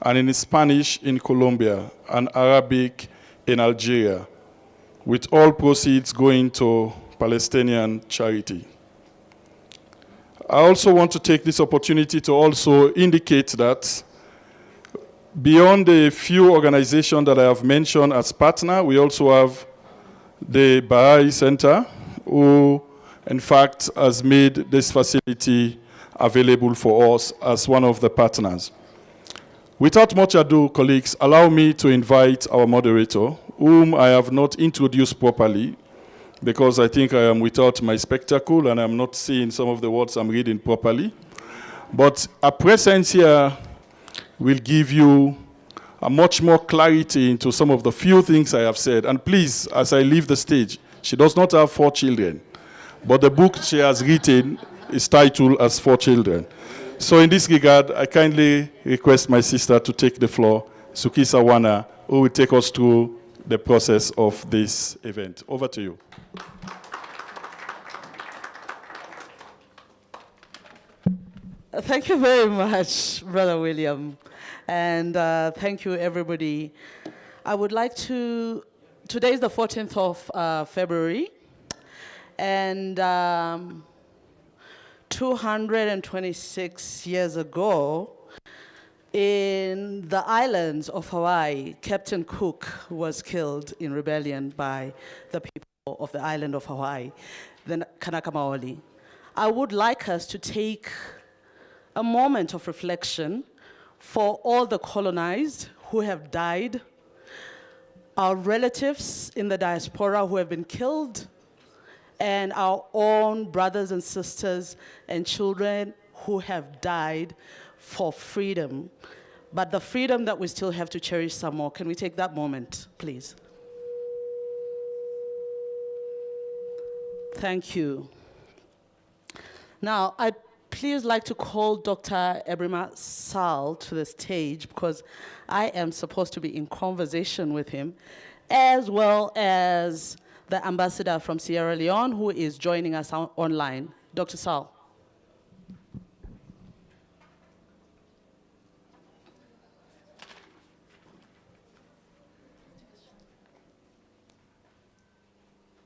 and in Spanish in Colombia, and Arabic in Algeria, with all proceeds going to Palestinian charity. I also want to take this opportunity to also indicate that beyond the few organizations that I have mentioned as partner, we also have the Baha'i Center, who in fact has made this facility available for us as one of the partners. Without much ado, colleagues, allow me to invite our moderator, whom I have not introduced properly, because I think I am without my spectacle and I'm not seeing some of the words I'm reading properly. But a presence here will give you a much more clarity into some of the few things I have said. And please, as I leave the stage, she does not have 4 children, but the book she has written is titled as 4 Children. So in this regard, I kindly request my sister to take the floor, Sukisa Wana, who will take us through the process of this event. Over to you. Thank you very much, Brother William. And thank you, everybody. I would like to, today is the 14th of February, and 226 years ago, in the islands of Hawaii, Captain Cook was killed in rebellion by the people of the island of Hawaii, the Kanaka Maoli. I would like us to take a moment of reflection for all the colonized who have died, our relatives in the diaspora who have been killed, and our own brothers and sisters and children who have died for freedom. But the freedom that we still have to cherish some more. Can we take that moment, please? Thank you. Now, I'd please like to call Dr. Ebrima Sal to the stage, because I am supposed to be in conversation with him, as well as the ambassador from Sierra Leone, who is joining us online. Dr. Sal.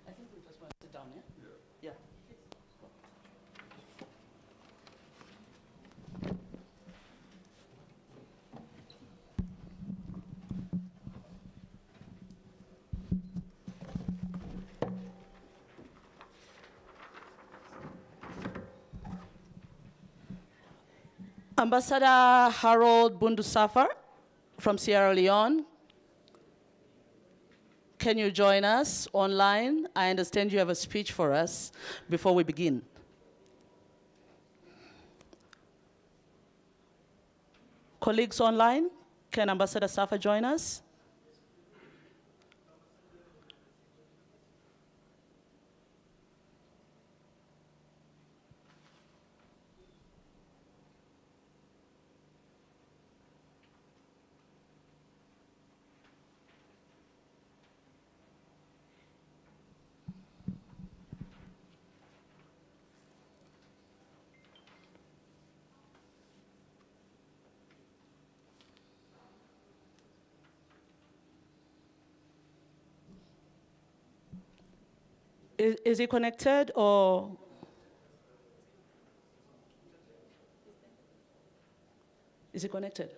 I think we just want to sit down, yeah? Yeah. Ambassador Harold Bundusafar from Sierra Leone, can you join us online? I understand you have a speech for us before we begin. Colleagues online, can Ambassador Safa join us? Is he connected or? Is he connected?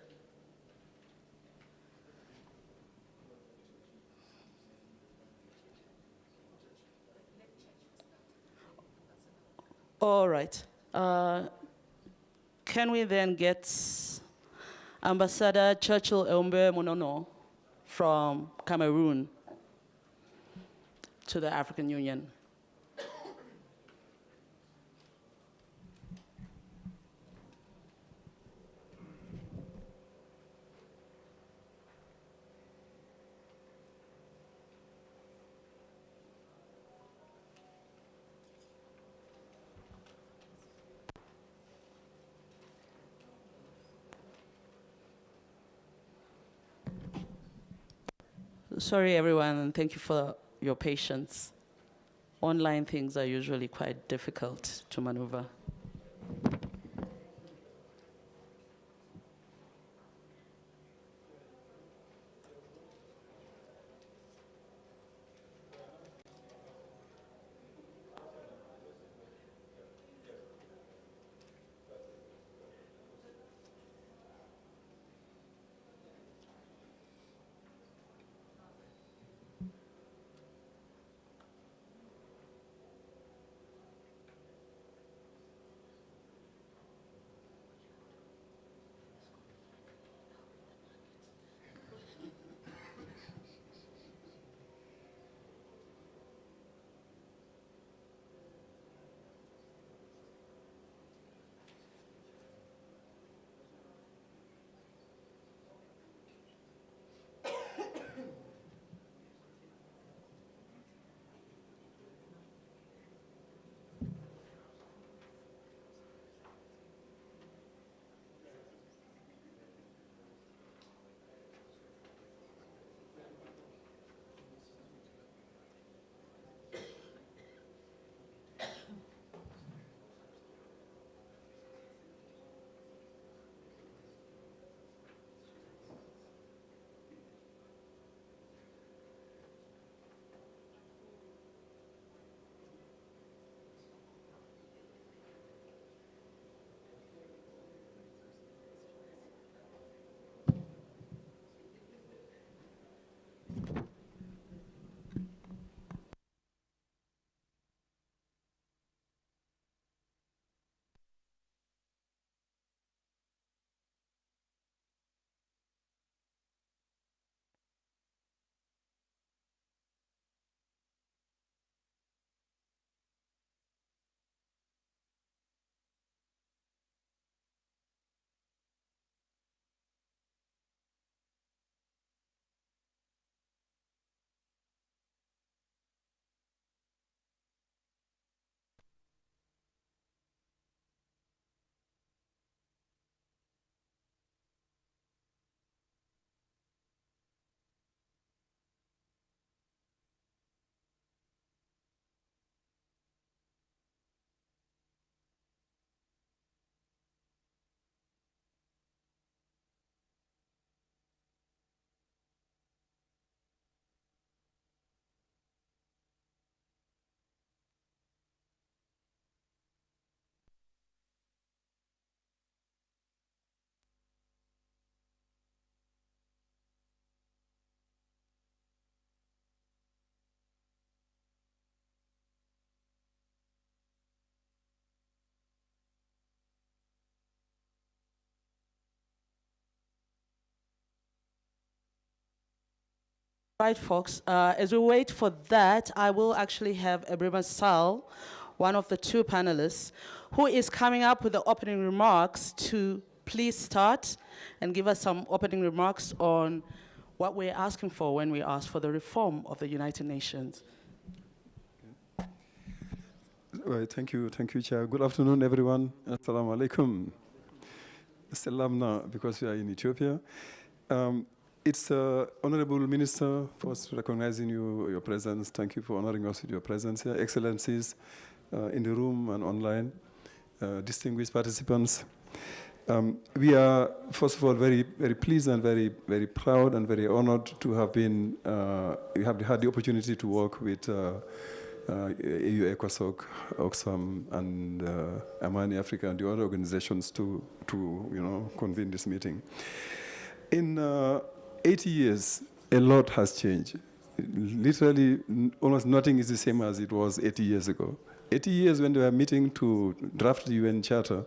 All right. Can we then get Ambassador Churchill Eumbe Monono from Cameroon to the African Union? Sorry, everyone, and thank you for your patience. Online things are usually quite difficult to maneuver. Right, folks, as we wait for that, I will actually have Ebrima Sal, one of the two panelists, who is coming up with the opening remarks to please start and give us some opening remarks on what we're asking for when we ask for the reform of the United Nations. Right, thank you, Chair. Good afternoon, everyone. Assalamu alaikum. Salamna, because we are in Ethiopia. It's Honorable Minister for recognizing your presence. Thank you for honoring us with your presence here. Excellencies in the room and online, distinguished participants. We are, first of all, very, very pleased and very, very proud and very honored to have been, we have had the opportunity to work with AU, ECOSOC, Oxfam, and Amani Africa and the other organizations to convene this meeting. In 80 years, a lot has changed. Literally, almost nothing is the same as it was 80 years ago. 80 years when they were meeting to draft the UN Charter,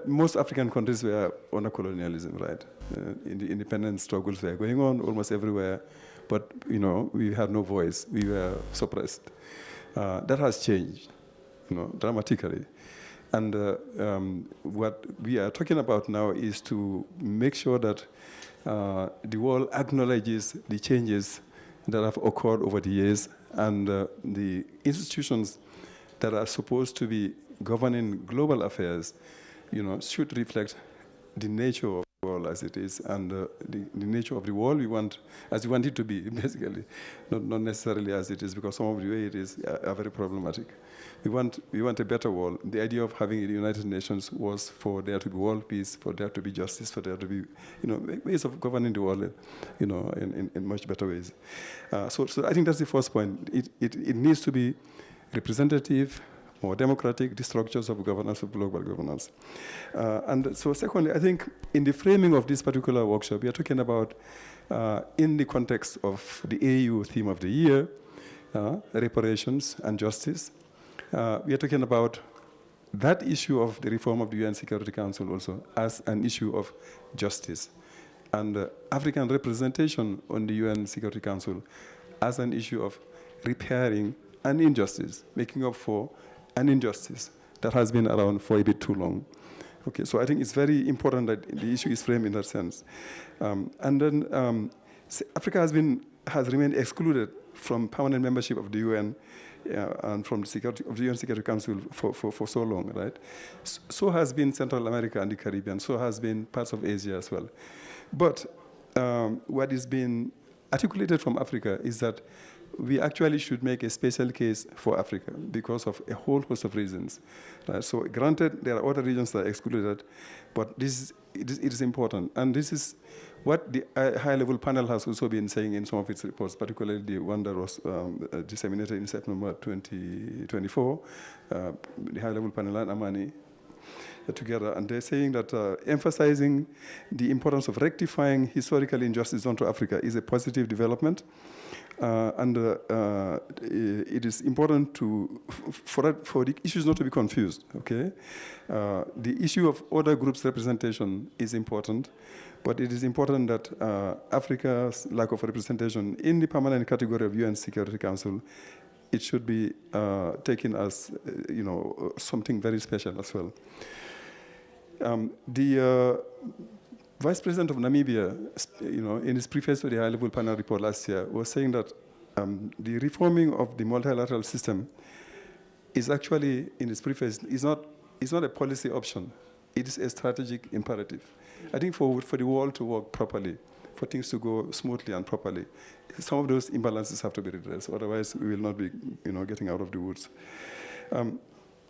most African countries were under colonialism, right? The independence struggles were going on almost everywhere, but we had no voice. We were suppressed. That has changed, dramatically. And what we are talking about now is to make sure that the world acknowledges the changes that have occurred over the years, and the institutions that are supposed to be governing global affairs, should reflect the nature of the world as it is, and the nature of the world we want, as we want it to be, basically, not necessarily as it is, because some of the way it is are very problematic. We want a better world. The idea of having the United Nations was for there to be world peace, for there to be justice, for there to be, ways of governing the world, in much better ways. So I think that's the first point. It needs to be representative, more democratic, the structures of governance, of global governance. And so secondly, I think in the framing of this particular workshop, we are talking about, in the context of the AU theme of the year, reparations and justice. We are talking about that issue of the reform of the UN Security Council also as an issue of justice, and African representation on the UN Security Council as an issue of repairing an injustice, making up for an injustice that has been around for a bit too long. Okay, so I think it's very important that the issue is framed in that sense. And then Africa has remained excluded from permanent membership of the UN and from the UN Security Council for so long, right? So has been Central America and the Caribbean, so has been parts of Asia as well. But what is being articulated from Africa is that we actually should make a special case for Africa because of a whole host of reasons. So granted, there are other regions that are excluded, but it is important. And this is what the high-level panel has also been saying in some of its reports, particularly the one that was disseminated in September 2024, the high-level panel and Amani together. And they're saying that emphasizing the importance of rectifying historical injustice done to Africa is a positive development. And it is important for the issues not to be confused, okay? The issue of other groups' representation is important, but it is important that Africa's lack of representation in the permanent category of UN Security Council, it should be taken as, something very special as well. The Vice President of Namibia, in his preface to the high-level panel report last year, was saying that the reforming of the multilateral system is actually, in his preface, is not a policy option. It is a strategic imperative. I think for the world to work properly, for things to go smoothly and properly, some of those imbalances have to be redressed. Otherwise, we will not be, getting out of the woods. And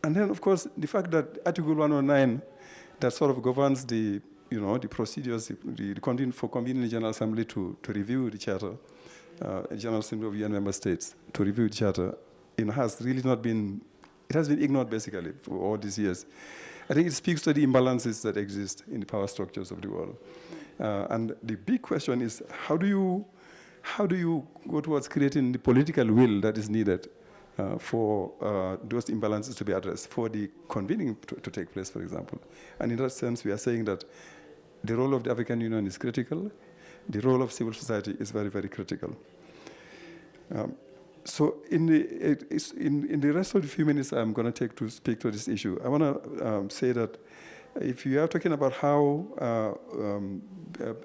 then, of course, the fact that Article 109 that sort of governs the procedures, the for convening the General Assembly to review the Charter, General Assembly of UN member states to review the Charter, has really not been, it has been ignored basically for all these years. I think it speaks to the imbalances that exist in the power structures of the world. And the big question is, how do you go towards creating the political will that is needed for those imbalances to be addressed, for the convening to take place, for example. And in that sense, we are saying that the role of the African Union is critical. The role of civil society is very, very critical. So in the rest of the few minutes I'm going to take to speak to this issue, I want to say that if you are talking about how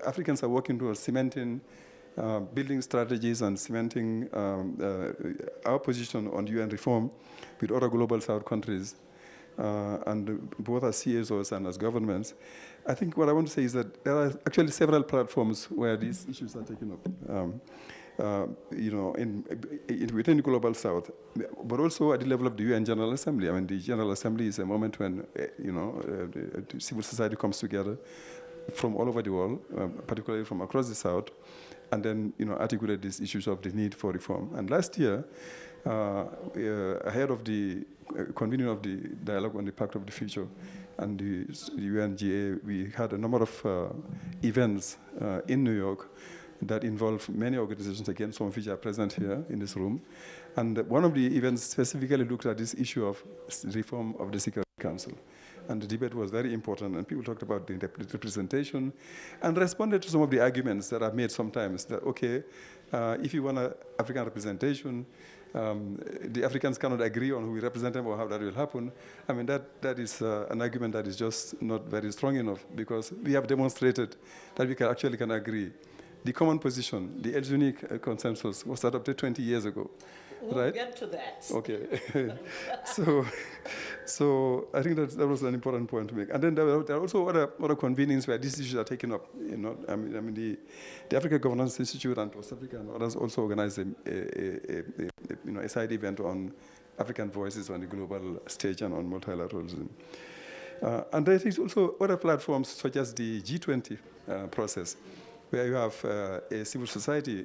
Africans are working towards cementing, building strategies and cementing our position on UN reform with other global South countries, and both as CSOs and as governments, I think what I want to say is that there are actually several platforms where these issues are taken up. Within the global South, but also at the level of the UN General Assembly. I mean, the General Assembly is a moment when, the civil society comes together from all over the world, particularly from across the South, and then, articulate these issues of the need for reform. And last year, ahead of the convening of the dialogue on the Pact of the Future and the UNGA, we had a number of events in New York that involve many organizations, again, some of which are present here in this room. And one of the events specifically looked at this issue of reform of the Security Council. And the debate was very important, and people talked about the representation and responded to some of the arguments that are made sometimes that, okay, if you want an African representation, the Africans cannot agree on who will represent them or how that will happen. I mean, that is an argument that is just not very strong enough, because we have demonstrated that we can agree. The common position, the Elginic consensus, was adopted 20 years ago. We'll right? get to that. Okay. so I think that was an important point to make. And then there are also other convenings where these issues are taken up. I mean the Africa Governance Institute and Post Africa and others also organize a side event on African voices on the global stage and on multilateralism. And there is also other platforms such as the G20 process, where you have a civil society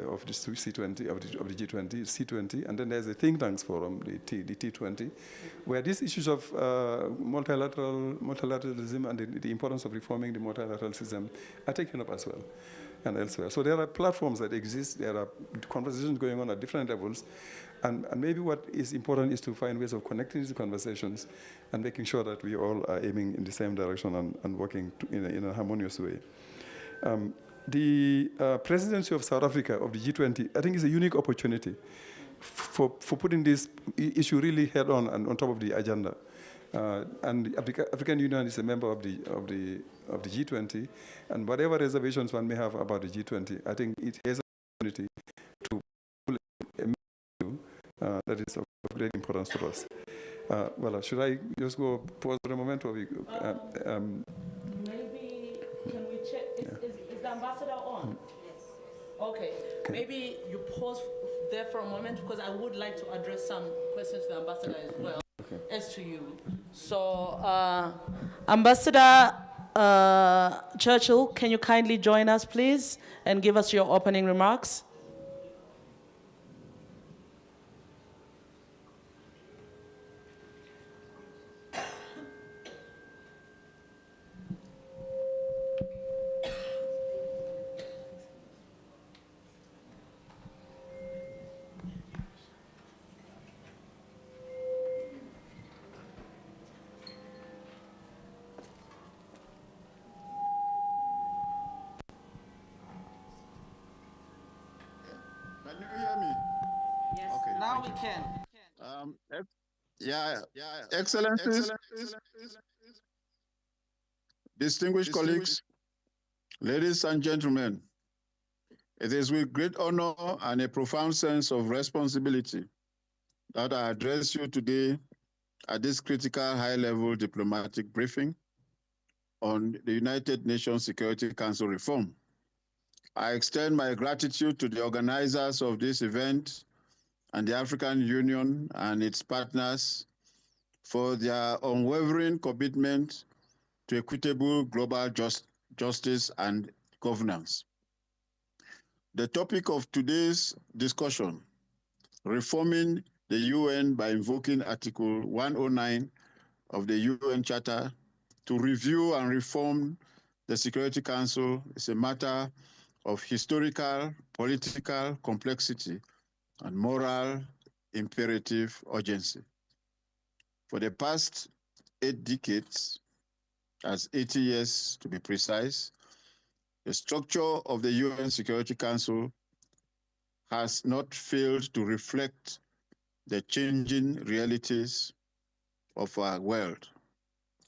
of the C20, of the G20, C20, and then there's a think tanks forum, the T20, where these issues of multilateralism and the importance of reforming the multilateral system are taken up as well, and elsewhere. So there are platforms that exist, there are conversations going on at different levels, and maybe what is important is to find ways of connecting these conversations and making sure that we all are aiming in the same direction and working in a harmonious way. The presidency of South Africa of the G20, I think, is a unique opportunity for putting this issue really head on and on top of the agenda. And the African Union is a member of the G20, and whatever reservations one may have about the G20, I think it has an opportunity to pull a issue that is of great importance to us. Well, should I just go pause for a moment, or we? Maybe can we check? Is the ambassador on? Yes. Okay. Maybe you pause there for a moment, because I would like to address some questions to the ambassador as well, as to you. So, Ambassador Churchill, can you kindly join us, please, and give us your opening remarks? Can you hear me? Yes, Okay, now we can. Excellencies, distinguished colleagues, ladies and gentlemen, it is with great honor and a profound sense of responsibility that I address you today at this critical high-level diplomatic briefing on the United Nations Security Council reform. I extend my gratitude to the organizers of this event and the African Union and its partners for their unwavering commitment to equitable global justice and governance. The topic of today's discussion, reforming the UN by invoking Article 109 of the UN Charter to review and reform the Security Council, is a matter of historical, political complexity and moral imperative urgency. For the past 8 decades, as 80 years to be precise, the structure of the UN Security Council has not failed to reflect the changing realities of our world,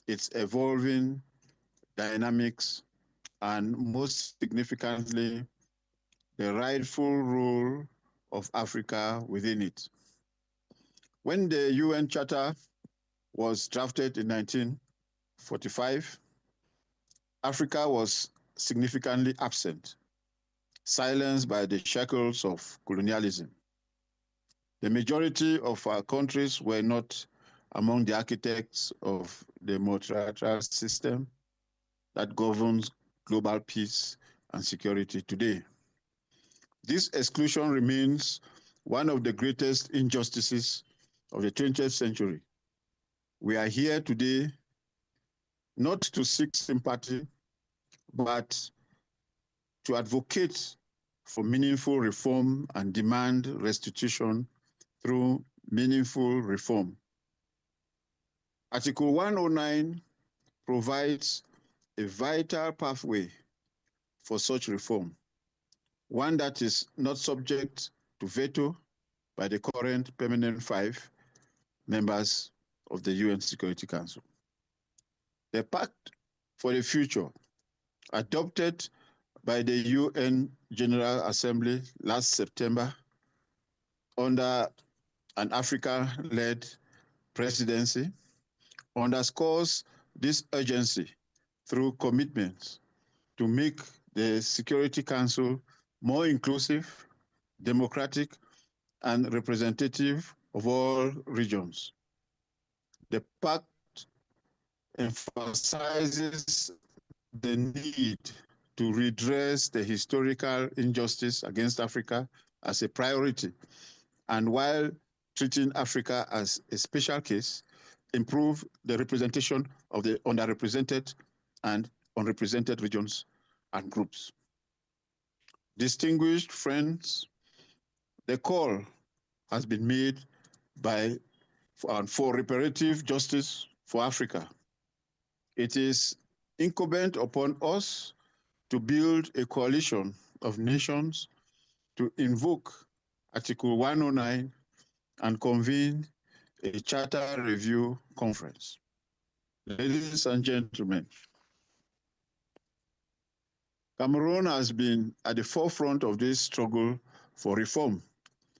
its evolving dynamics, and most significantly, the rightful role of Africa within it. When the UN Charter was drafted in 1945, Africa was significantly absent, silenced by the shackles of colonialism. The majority of our countries were not among the architects of the multilateral system that governs global peace and security today. This exclusion remains one of the greatest injustices of the 20th century. We are here today not to seek sympathy, but to advocate for meaningful reform and demand restitution through meaningful reform. Article 109 provides a vital pathway for such reform, one that is not subject to veto by the current permanent 5 members of the UN Security Council. The Pact for the Future, adopted by the UN General Assembly last September under an Africa-led presidency, underscores this urgency through commitments to make the Security Council more inclusive, democratic, and representative of all regions. The Pact emphasizes the need to redress the historical injustice against Africa as a priority, and while treating Africa as a special case, improve the representation of the underrepresented and unrepresented regions and groups. Distinguished friends, the call has been made for reparative justice for Africa. It is incumbent upon us to build a coalition of nations to invoke Article 109 and convene a Charter Review Conference. Ladies and gentlemen, Cameroon has been at the forefront of this struggle for reform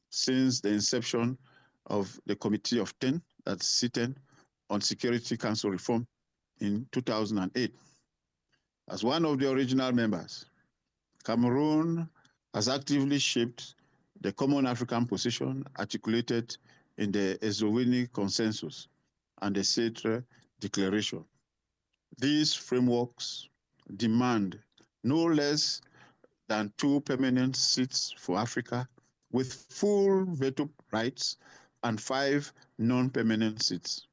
since the inception of the Committee of 10, that's C10, on Security Council reform in 2008. As one of the original members, Cameroon has actively shaped the common African position articulated in the Ezowini Consensus and the Setre Declaration. These frameworks demand no less than 2 permanent seats for Africa with full veto rights and 5 non-permanent seats.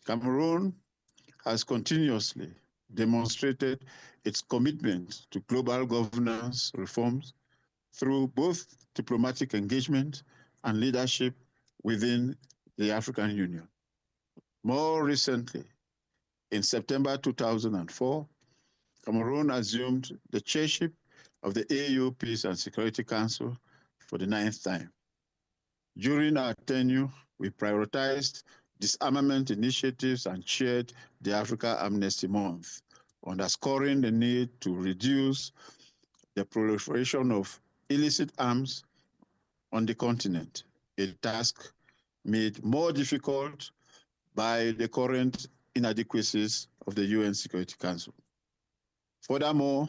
Cameroon has continuously demonstrated its commitment to global governance reforms through both diplomatic engagement and leadership within the African Union. More recently, in September 2004, Cameroon assumed the chairship of the AU Peace and Security Council for the 9th time. During our tenure, we prioritized disarmament initiatives and chaired the Africa Amnesty Month, underscoring the need to reduce the proliferation of illicit arms on the continent, a task made more difficult by the current inadequacies of the UN Security Council. Furthermore,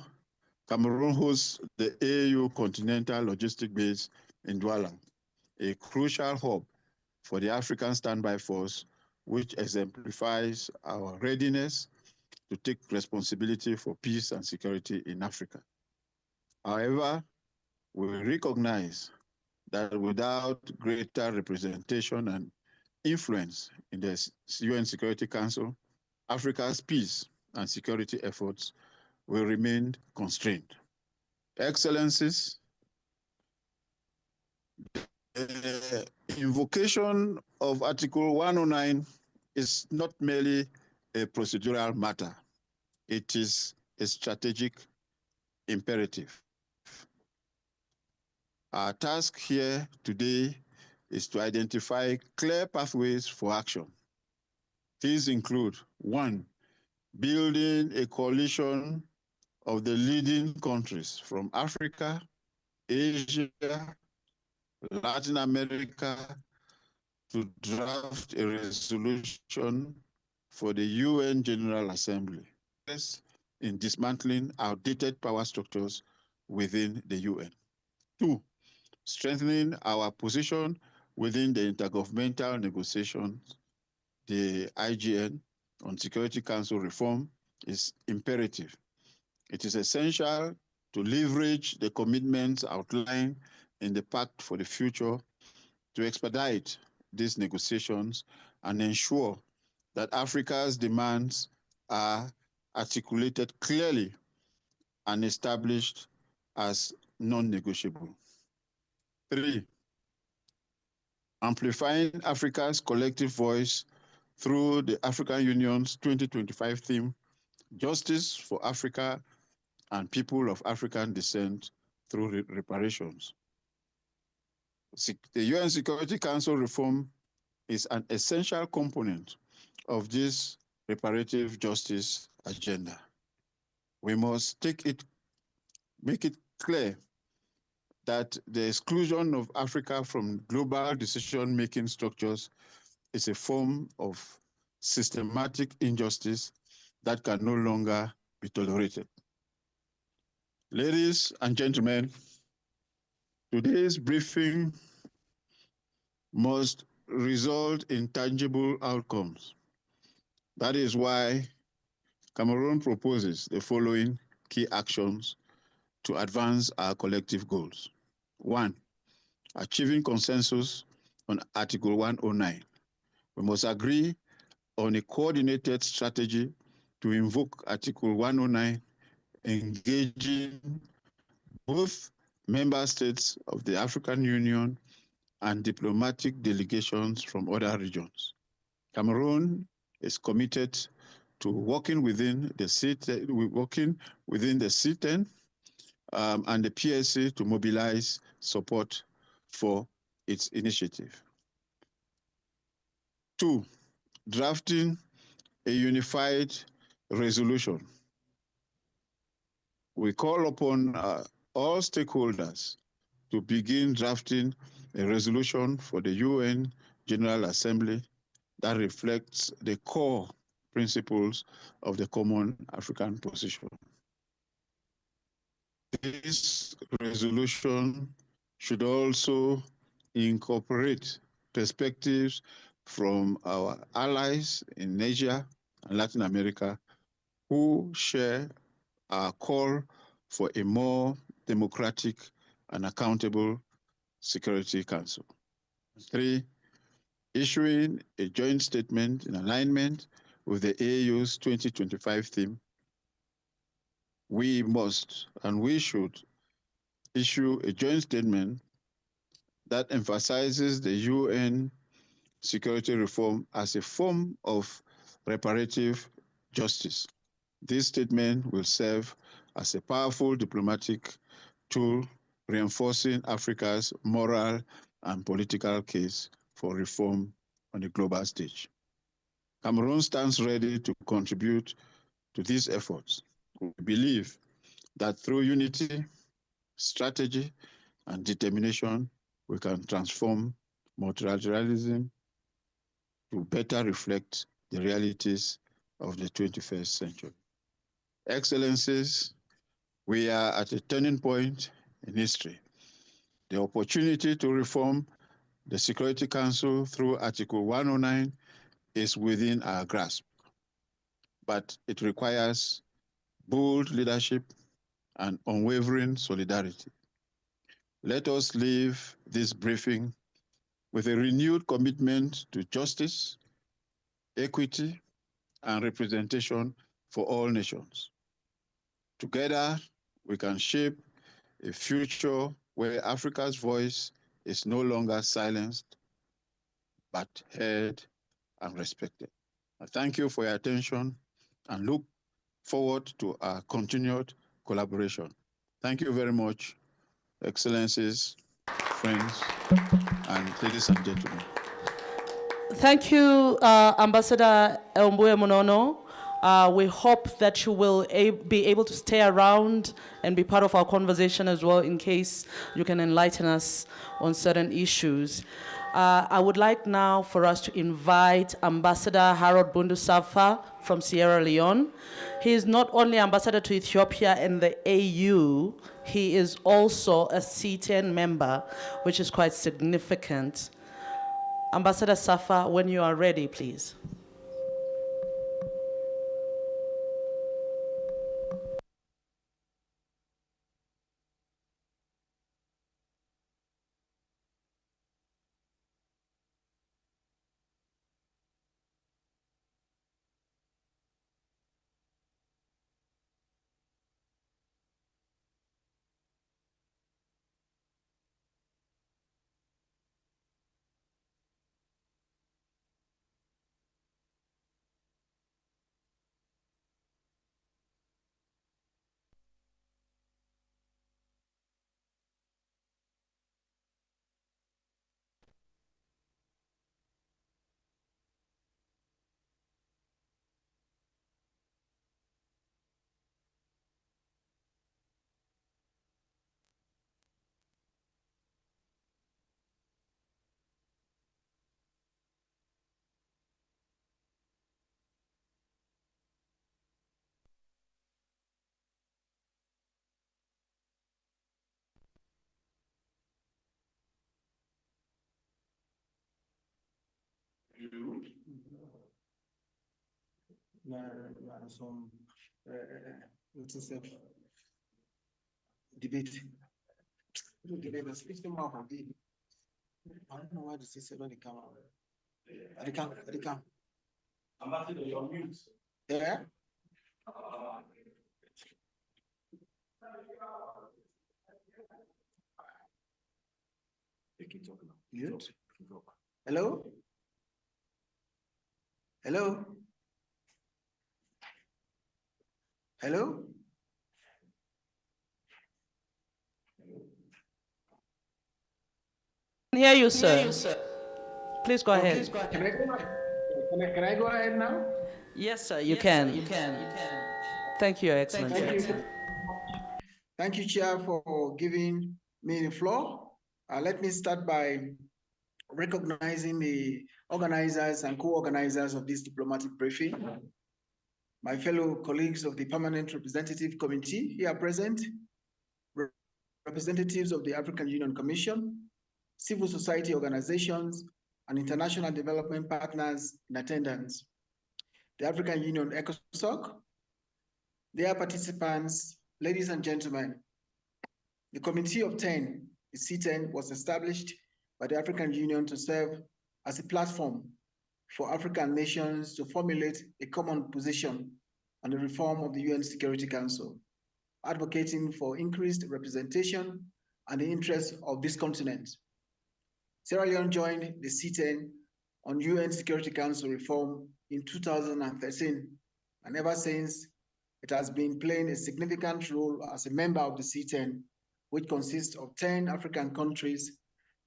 Cameroon hosts the AU Continental Logistic Base in Douala, a crucial hub for the African Standby Force, which exemplifies our readiness to take responsibility for peace and security in Africa. However, we recognize that without greater representation and influence in the UN Security Council, Africa's peace and security efforts will remain constrained. Excellencies, the invocation of Article 109 is not merely a procedural matter. It is a strategic imperative. Our task here today is to identify clear pathways for action. These include: 1, building a coalition of the leading countries from Africa, Asia, Latin America to draft a resolution for the UN General Assembly in dismantling outdated power structures within the UN. 2, strengthening our position within the intergovernmental negotiations, the IGN, on Security Council reform is imperative. It is essential to leverage the commitments outlined in the Pact for the Future to expedite these negotiations and ensure that Africa's demands are articulated clearly and established as non-negotiable. 3, amplifying Africa's collective voice through the African Union's 2025 theme, Justice for Africa and People of African Descent through reparations. The UN Security Council reform is an essential component of this reparative justice agenda. We must make it clear that the exclusion of Africa from global decision-making structures is a form of systematic injustice that can no longer be tolerated. Ladies and gentlemen, today's briefing must result in tangible outcomes. That is why Cameroon proposes the following key actions to advance our collective goals. 1, achieving consensus on Article 109. We must agree on a coordinated strategy to invoke Article 109, engaging both member states of the African Union and diplomatic delegations from other regions. Cameroon is committed to working within the C10 and the PSC to mobilize support for its initiative. 2, drafting a unified resolution. We call upon all stakeholders to begin drafting a resolution for the UN General Assembly that reflects the core principles of the Common African Position. This resolution should also incorporate perspectives from our allies in Asia and Latin America who share our call for a more democratic and accountable Security Council. 3, issuing a joint statement in alignment with the AU's 2025 theme. We must and we should issue a joint statement that emphasizes the UN security reform as a form of reparative justice. This statement will serve as a powerful diplomatic tool reinforcing Africa's moral and political case for reform on the global stage. Cameroon stands ready to contribute to these efforts. We believe that through unity, strategy, and determination, we can transform multilateralism to better reflect the realities of the 21st century. Excellencies, we are at a turning point in history. The opportunity to reform the Security Council through Article 109 is within our grasp, but it requires bold leadership and unwavering solidarity. Let us leave this briefing with a renewed commitment to justice, equity, and representation for all nations. Together, we can shape a future where Africa's voice is no longer silenced, but heard and respected. I thank you for your attention and look forward to our continued collaboration. Thank you very much, Excellencies, friends, and ladies and gentlemen. Thank you, Ambassador Mbuye Munono. We hope that you will be able to stay around and be part of our conversation as well, in case you can enlighten us on certain issues. I would like now for us to invite Ambassador Harold Bundu Safa from Sierra Leone. He is not only ambassador to Ethiopia and the AU, he is also a C10 member, which is quite significant. Ambassador Safa, when you are ready, please. Some debate. I don't know why the system when they come out. They come. Ambassador, you're on mute. Yeah. Mute. Hello. Hello. Hello. Can hear you, sir. Please go ahead. Can I go ahead now? Yes, sir, you can. Thank you, Your Excellency. Thank you, Chair, for giving me the floor. Let me start by recognizing the organizers and co-organizers of this diplomatic briefing, my fellow colleagues of the Permanent Representative Committee here present, representatives of the African Union Commission, civil society organizations, and international development partners in attendance, the African Union ECOSOC, dear participants, ladies and gentlemen. The Committee of 10, the C10, was established by the African Union to serve as a platform for African nations to formulate a common position on the reform of the UN Security Council, advocating for increased representation and the interests of this continent. Sierra Leone joined the C10 on UN Security Council reform in 2013, and ever since, it has been playing a significant role as a member of the C10, which consists of 10 African countries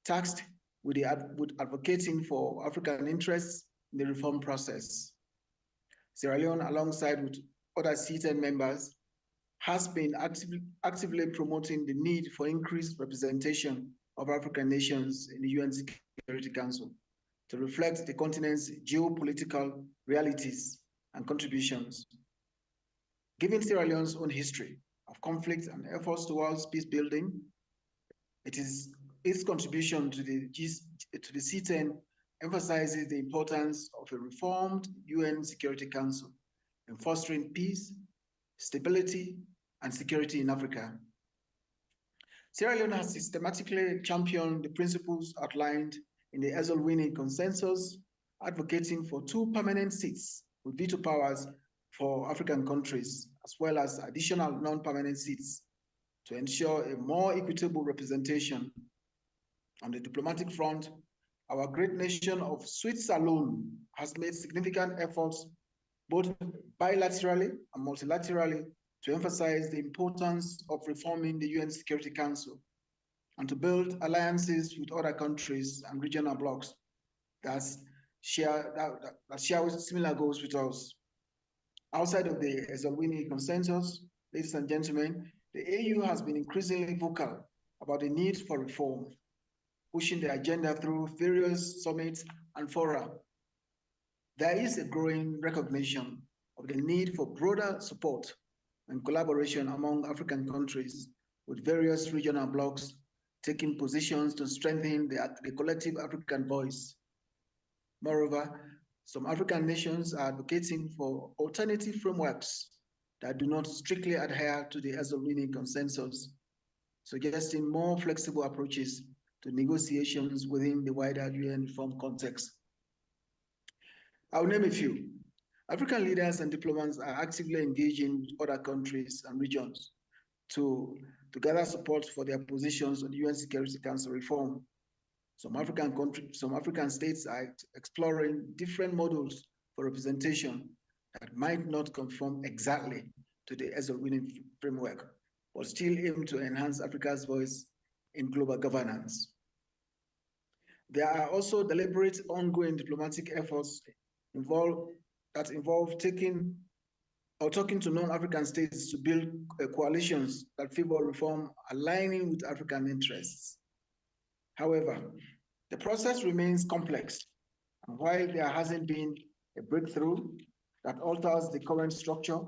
tasked with advocating for African interests in the reform process. Sierra Leone, alongside with other C10 members, has been actively promoting the need for increased representation of African nations in the UN Security Council to reflect the continent's geopolitical realities and contributions. Given Sierra Leone's own history of conflict and efforts towards peace building, it is its contribution to the C10 emphasizes the importance of a reformed UN Security Council in fostering peace, stability, and security in Africa. Sierra Leone has systematically championed the principles outlined in the Esol-Winning Consensus, advocating for 2 permanent seats with veto powers for African countries, as well as additional non-permanent seats to ensure a more equitable representation. On the diplomatic front, our great nation of Switzerland has made significant efforts both bilaterally and multilaterally to emphasize the importance of reforming the UN Security Council and to build alliances with other countries and regional blocs that share similar goals with us. Outside of the Esselwini consensus, ladies and gentlemen, the AU has been increasingly vocal about the need for reform, pushing the agenda through various summits and fora. There is a growing recognition of the need for broader support and collaboration among African countries, with various regional blocs taking positions to strengthen the collective African voice. Moreover, some African nations are advocating for alternative frameworks that do not strictly adhere to the Esselwini consensus, suggesting more flexible approaches to negotiations within the wider UN reform context. I'll name a few. African leaders and diplomats are actively engaging with other countries and regions to gather support for their positions on the UN Security Council reform. Some African states are exploring different models for representation that might not conform exactly to the Esselwini framework, but still aim to enhance Africa's voice in global governance. There are also deliberate ongoing diplomatic efforts that involve talking to non-African states to build coalitions that favor reform aligning with African interests. However, the process remains complex, and while there hasn't been a breakthrough that alters the current structure,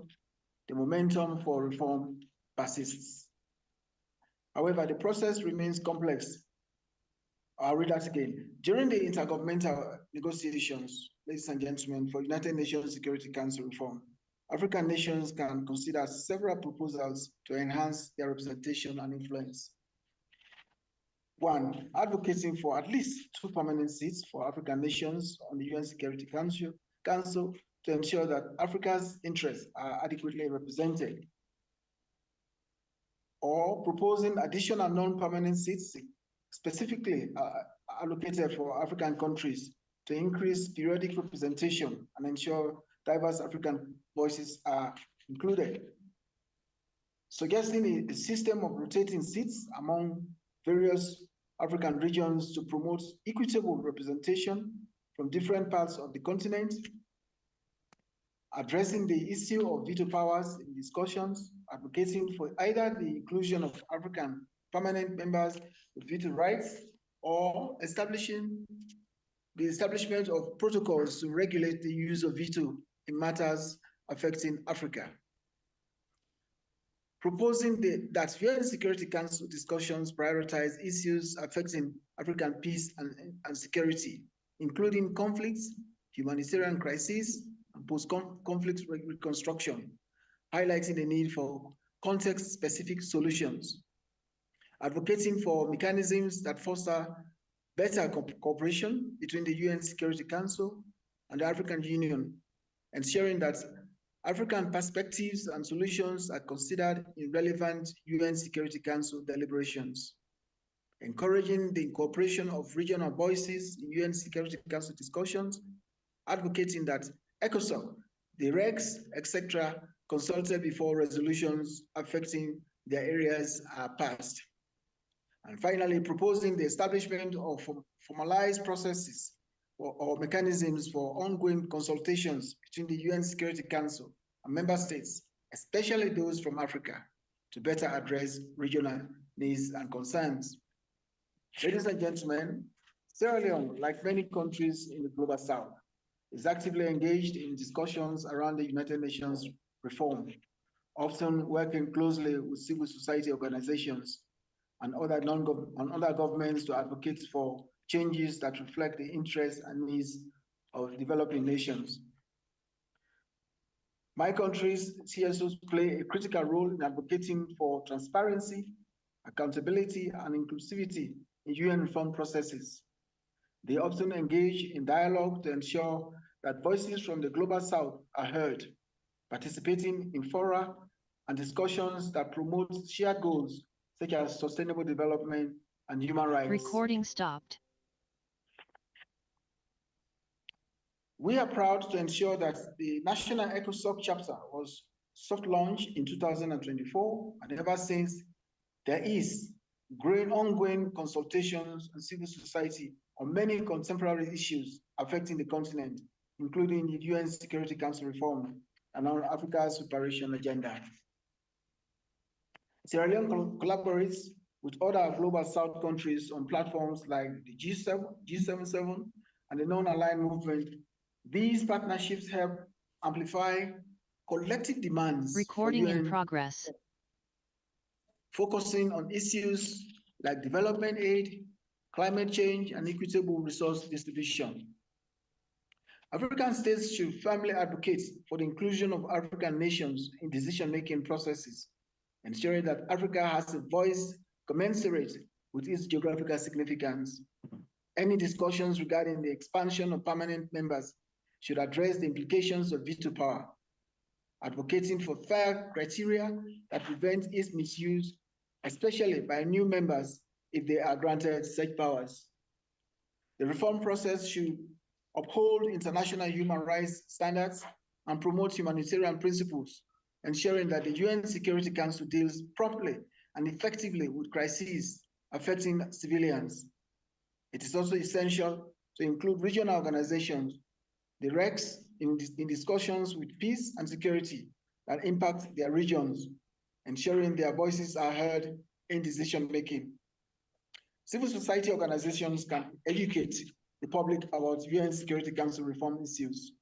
the momentum for reform persists. However, the process remains complex. I'll read that again. During the intergovernmental negotiations, ladies and gentlemen, for United Nations Security Council reform, African nations can consider several proposals to enhance their representation and influence. One, advocating for at least 2 permanent seats for African nations on the UN Security Council to ensure that Africa's interests are adequately represented. Or proposing additional non-permanent seats specifically allocated for African countries to increase periodic representation and ensure diverse African voices are included. Suggesting a system of rotating seats among various African regions to promote equitable representation from different parts of the continent. Addressing the issue of veto powers in discussions, advocating for either the inclusion of African permanent members with veto rights or establishing the establishment of protocols to regulate the use of veto in matters affecting Africa. Proposing that UN Security Council discussions prioritize issues affecting African peace and security, including conflicts, humanitarian crises, and post-conflict reconstruction, highlighting the need for context-specific solutions. Advocating for mechanisms that foster better cooperation between the UN Security Council and the African Union, ensuring that African perspectives and solutions are considered in relevant UN Security Council deliberations. Encouraging the incorporation of regional voices in UN Security Council discussions, advocating that ECOSOC, the regs, etc., consulted before resolutions affecting their areas are passed. And finally, proposing the establishment of formalized processes or mechanisms for ongoing consultations between the UN Security Council and member states, especially those from Africa, to better address regional needs and concerns. Ladies and gentlemen, Sierra Leone, like many countries in the Global South, is actively engaged in discussions around the United Nations reform, often working closely with civil society organizations and other governments to advocate for changes that reflect the interests and needs of developing nations. My country's CSOs play a critical role in advocating for transparency, accountability, and inclusivity in UN reform processes. They often engage in dialogue to ensure that voices from the Global South are heard, participating in fora and discussions that promote shared goals such as sustainable development and human rights. Recording stopped. We are proud to ensure that the National ECOSOC chapter was soft launched in 2024, and ever since, there is ongoing consultations and civil society on many contemporary issues affecting the continent, including the UN Security Council reform and on Africa's preparation agenda. Sierra Leone collaborates with other global South countries on platforms like the G77 and the non-aligned movement. These partnerships help amplify collective demands. Recording in progress. Focusing on issues like development aid, climate change, and equitable resource distribution. African states should firmly advocate for the inclusion of African nations in decision-making processes, ensuring that Africa has a voice commensurate with its geographical significance. Any discussions regarding the expansion of permanent members should address the implications of veto power, advocating for fair criteria that prevent its misuse, especially by new members if they are granted such powers. The reform process should uphold international human rights standards and promote humanitarian principles, ensuring that the UN Security Council deals promptly and effectively with crises affecting civilians. It is also essential to include regional organizations, the RECs, in discussions with peace and security that impact their regions, ensuring their voices are heard in decision-making. Civil society organizations can educate the public about UN Security Council reform issues,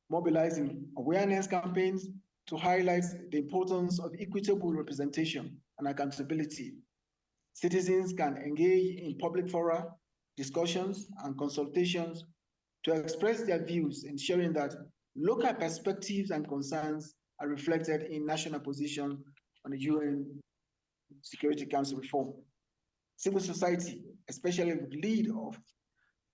mobilizing awareness campaigns to highlight the importance of equitable representation and accountability. Citizens can engage in public fora, discussions, and consultations to express their views, ensuring that local perspectives and concerns are reflected in national position on the UN Security Council reform. Civil society, especially with lead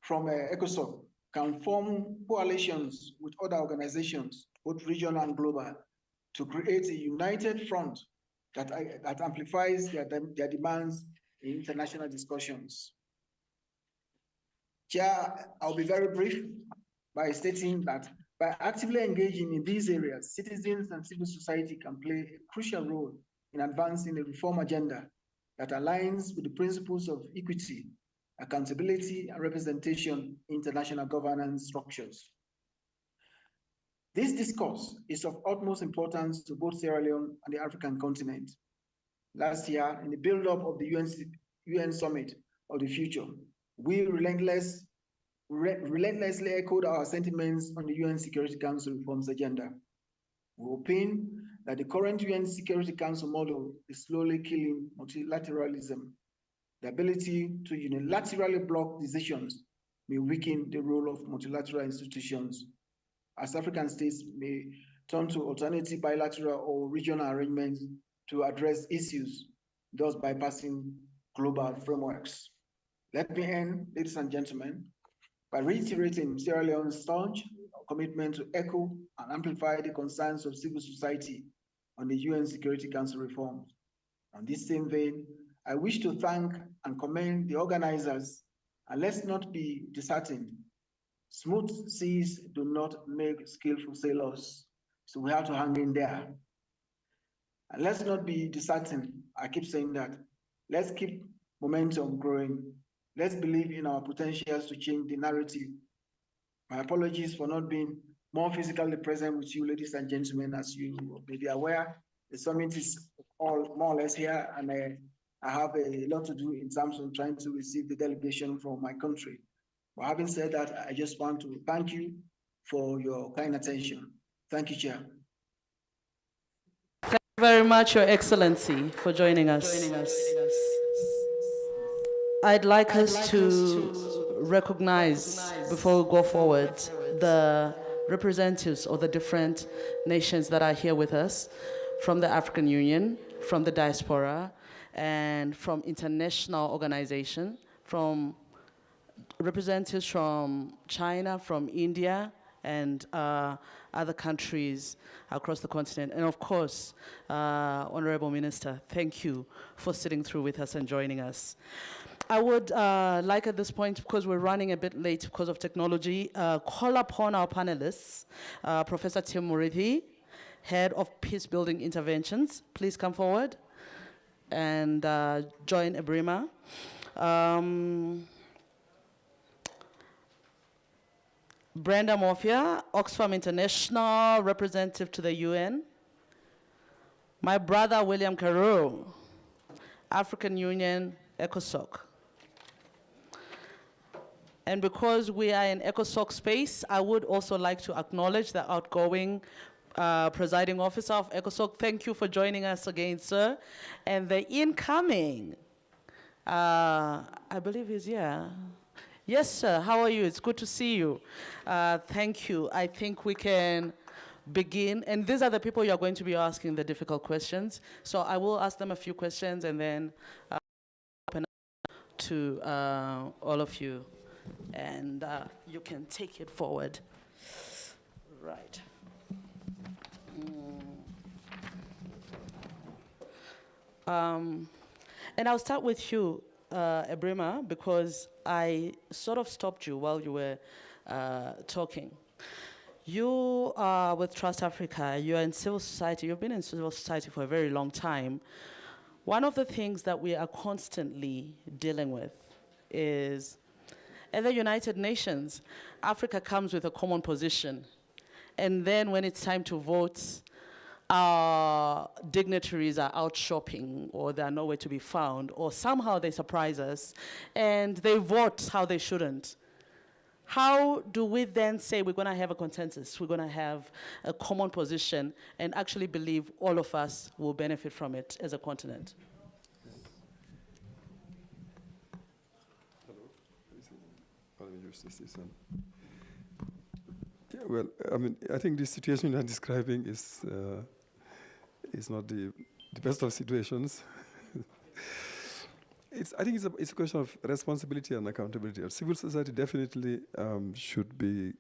from ECOSOC, can form coalitions with other organizations, both regional and global, to create a united front that amplifies their demands in international discussions. Chair, I'll be very brief by stating that by actively engaging in these areas, citizens and civil society can play a crucial role in advancing a reform agenda that aligns with the principles of equity, accountability, and representation in international governance structures. This discourse is of utmost importance to both Sierra Leone and the African continent. Last year, in the build-up of the UN Summit of the Future, we relentlessly echoed our sentiments on the UN Security Council reforms agenda. We opine that the current UN Security Council model is slowly killing multilateralism. The ability to unilaterally block decisions may weaken the role of multilateral institutions, as African states may turn to alternative bilateral or regional arrangements to address issues, thus bypassing global frameworks. Let me end, ladies and gentlemen, by reiterating Sierra Leone's staunch commitment to echo and amplify the concerns of civil society on the UN Security Council reforms. On this same vein, I wish to thank and commend the organizers, and let's not be disheartened. Smooth seas do not make skillful sailors, so we have to hang in there. And let's not be disheartened. I keep saying that. Let's keep momentum growing. Let's believe in our potentials to change the narrative. My apologies for not being more physically present with you, ladies and gentlemen. As you may be aware, the summit is all more or less here, and I have a lot to do in terms of trying to receive the delegation from my country. But having said that, I just want to thank you for your kind attention. Thank you, Chair. Thank you very much, Your Excellency, for joining us. I'd like us to recognize, before we go forward, the representatives of the different nations that are here with us, from the African Union, from the diaspora, and from international organizations, from representatives from China, from India, and other countries across the continent. And of course, Honorable Minister, thank you for sitting through with us and joining us. I would like at this point, because we're running a bit late because of technology, call upon our panelists, Professor Tim Murithi, Head of Peace Building Interventions. Please come forward and join Ebrima. Brenda Morphia, Oxfam International, representative to the UN. My brother, William Carew, African Union, ECOSOC. And because we are in ECOSOC space, I would also like to acknowledge the outgoing presiding officer of ECOSOC. Thank you for joining us again, sir. And the incoming, I believe he's here. Yes, sir, how are you? It's good to see you. Thank you. I think we can begin. And these are the people you're going to be asking the difficult questions. So I will ask them a few questions and then open up to all of you. And you can take it forward. Right. And I'll start with you, Ebrima, because I sort of stopped you while you were talking. You are with Trust Africa. You are in civil society. You've been in civil society for a very long time. One of the things that we are constantly dealing with is at the United Nations, Africa comes with a common position. And then when it's time to vote, our dignitaries are out shopping, or they're nowhere to be found, or somehow they surprise us, and they vote how they shouldn't. How do we then say we're going to have a consensus, we're going to have a common position, and actually believe all of us will benefit from it as a continent? Yeah, well, I mean, I think the situation you're describing is not the best of situations. I think it's a question of responsibility and accountability. Civil society definitely should be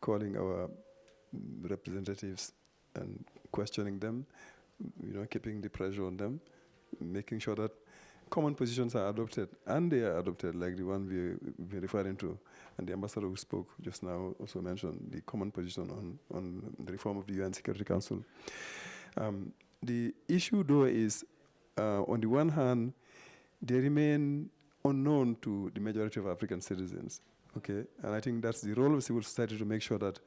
calling our representatives and questioning them, keeping the pressure on them, making sure that common positions are adopted, and they are adopted, like the one we're referring to, and the ambassador who spoke just now also mentioned the common position on the reform of the UN Security Council. The issue, though, is on the one hand, they remain unknown to the majority of African citizens, okay? And I think that's the role of civil society to make sure that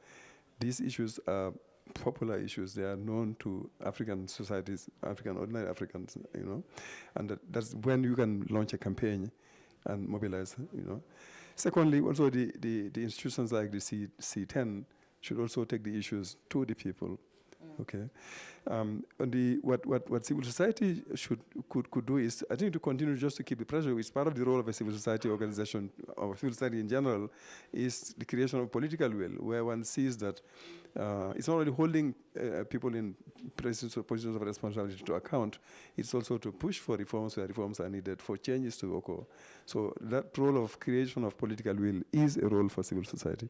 these issues are popular issues. They are known to African societies, ordinary Africans, and that's when you can launch a campaign and mobilize, Secondly, also the institutions like the C10 should also take the issues to the people. Okay, what civil society could do is, I think, to continue just to keep the pressure. It's part of the role of a civil society organization, or civil society in general, is the creation of political will, where one sees that it's not only holding people in positions of responsibility to account, it's also to push for reforms where reforms are needed, for changes to occur. So that role of creation of political will is a role for civil society.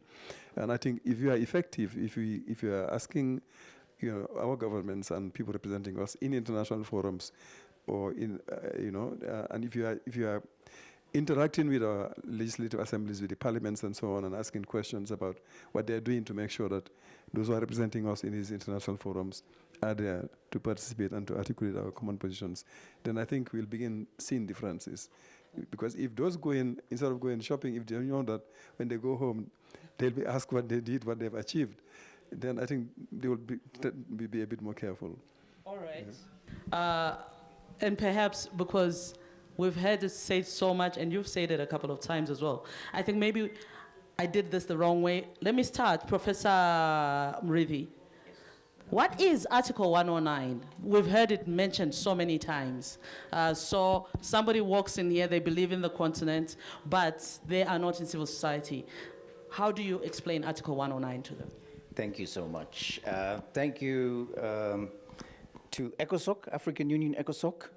And I think if you are effective, if you are asking our governments and people representing us in international forums, or in, and if you are interacting with our legislative assemblies, with the parliaments and so on, and asking questions about what they're doing to make sure that those who are representing us in these international forums are there to participate and to articulate our common positions, then I think we'll begin seeing differences. Because if those go in, instead of going shopping, if they know that when they go home, they'll be asked what they did, what they've achieved, then I think they will be a bit more careful. All right. Yeah. And perhaps because we've heard it said so much, and you've said it a couple of times as well, I think maybe I did this the wrong way. Let me start, Professor Murithi. What is Article 109? We've heard it mentioned so many times. So somebody walks in here, they believe in the continent, but they are not in civil society. How do you explain Article 109 to them? Thank you so much. Thank you to ECOSOC, African Union ECOSOC,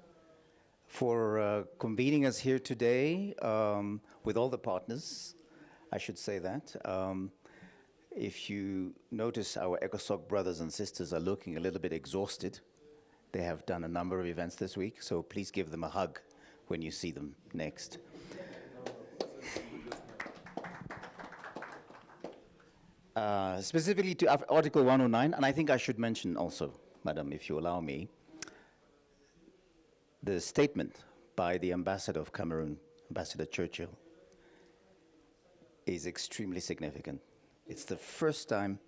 for convening us here today with all the partners, I should say that. If you notice, our ECOSOC brothers and sisters are looking a little bit exhausted. They have done a number of events this week, so please give them a hug when you see them next. Specifically to Article 109, and I think I should mention also, Madam, if you allow me, the statement by the Ambassador of Cameroon, Ambassador Churchill, is extremely significant. It's the first time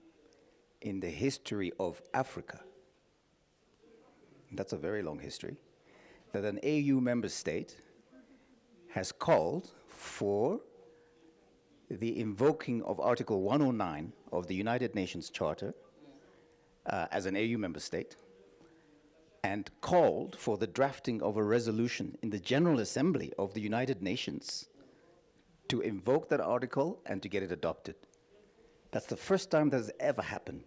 in the history of Africa, that's a very long history, that an AU member state has called for the invoking of Article 109 of the United Nations Charter as an AU member state, and called for the drafting of a resolution in the General Assembly of the United Nations to invoke that article and to get it adopted. That's the first time that has ever happened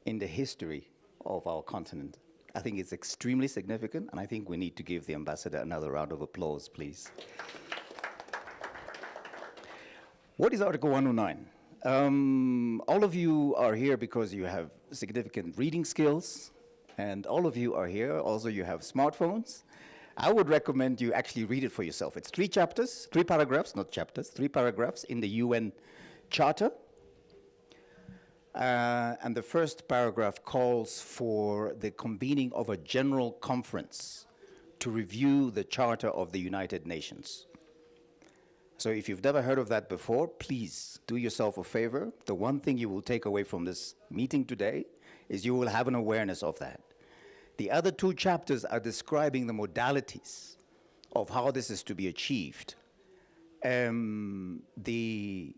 in the history of our continent. I think it's extremely significant, and I think we need to give the ambassador another round of applause, please. What is Article 109? All of you are here because you have significant reading skills, and all of you are here, also you have smartphones. I would recommend you actually read it for yourself. It's 3 chapters, 3 paragraphs, not chapters, 3 paragraphs in the UN Charter. And the first paragraph calls for the convening of a general conference to review the Charter of the United Nations. So if you've never heard of that before, please do yourself a favor. The one thing you will take away from this meeting today is you will have an awareness of that. The other 2 chapters are describing the modalities of how this is to be achieved. The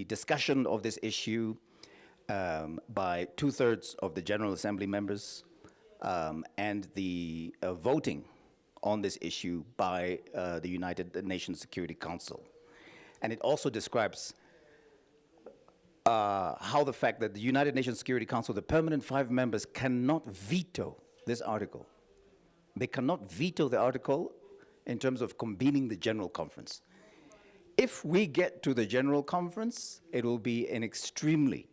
discussion of this issue by 2/3 of the General Assembly members and the voting on this issue by the United Nations Security Council. And it also describes how the fact that the United Nations Security Council, the permanent 5 members, cannot veto this article. They cannot veto the article in terms of convening the General Conference. If we get to the General Conference, it will be an extremely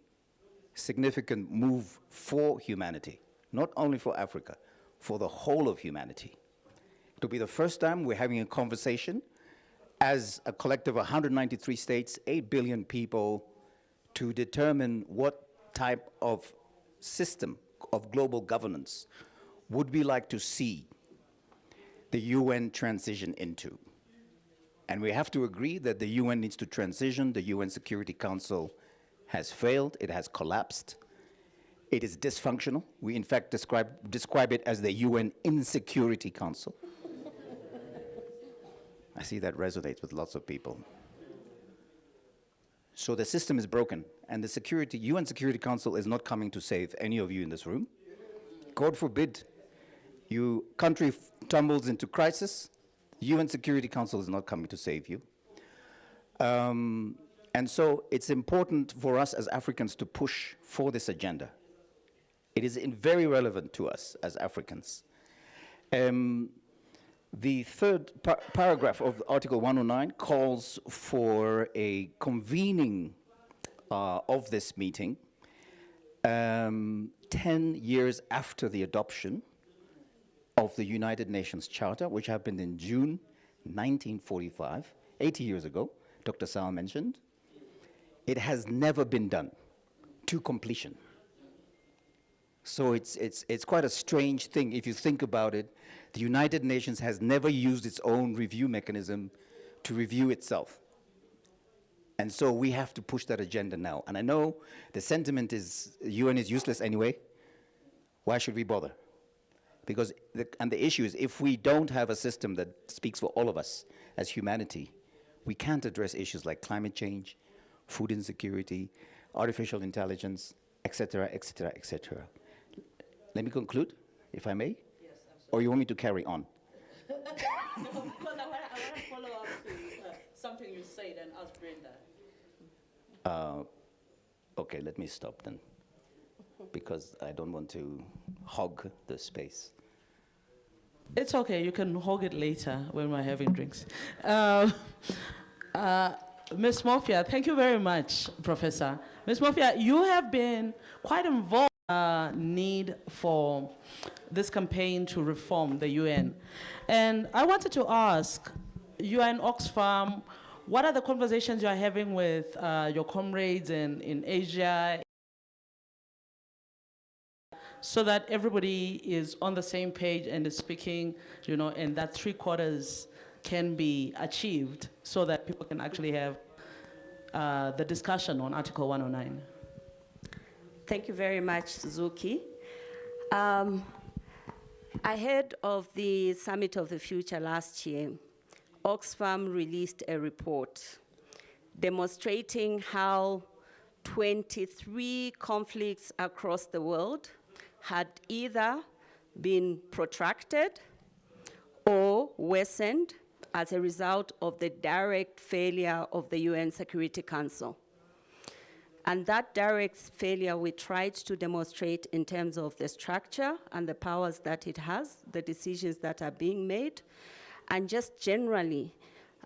significant move for humanity, not only for Africa, for the whole of humanity. It will be the first time we're having a conversation as a collective of 193 states, 8 billion people, to determine what type of system of global governance would we like to see the UN transition into. And we have to agree that the UN needs to transition. The UN Security Council has failed. It has collapsed. It is dysfunctional. We, in fact, describe it as the UN Insecurity Council. I see that resonates with lots of people. So the system is broken, and the UN Security Council is not coming to save any of you in this room. God forbid your country tumbles into crisis, the UN Security Council is not coming to save you. And so it's important for us as Africans to push for this agenda. It is very relevant to us as Africans. The third paragraph of Article 109 calls for a convening of this meeting 10 years after the adoption of the United Nations Charter, which happened in June 1945, 80 years ago, Dr. Sal mentioned. It has never been done to completion. So it's quite a strange thing if you think about it. The United Nations has never used its own review mechanism to review itself. And so we have to push that agenda now. And I know the sentiment is UN is useless anyway. Why should we bother? Because the issue is, if we don't have a system that speaks for all of us as humanity, we can't address issues like climate change, food insecurity, artificial intelligence, etc., etc., etc. Let me conclude, if I may. Yes, absolutely. Or you want me to carry on? No, because I want to follow up to something you said and ask Brenda. Okay, let me stop then, because I don't want to hog the space. It's okay, you can hog it later when we're having drinks. Ms. Mofia, thank you very much, Professor. Ms. Mofia, you have been quite involved in the need for this campaign to reform the UN. And I wanted to ask, you are in Oxfam, what are the conversations you are having with your comrades in Asia so that everybody is on the same page and is speaking, and that 3/4 can be achieved so that people can actually have the discussion on Article 109. Thank you very much, Suzuki. Ahead of the Summit of the Future last year, Oxfam released a report demonstrating how 23 conflicts across the world had either been protracted or worsened as a result of the direct failure of the UN Security Council. And that direct failure we tried to demonstrate in terms of the structure and the powers that it has, the decisions that are being made, and just generally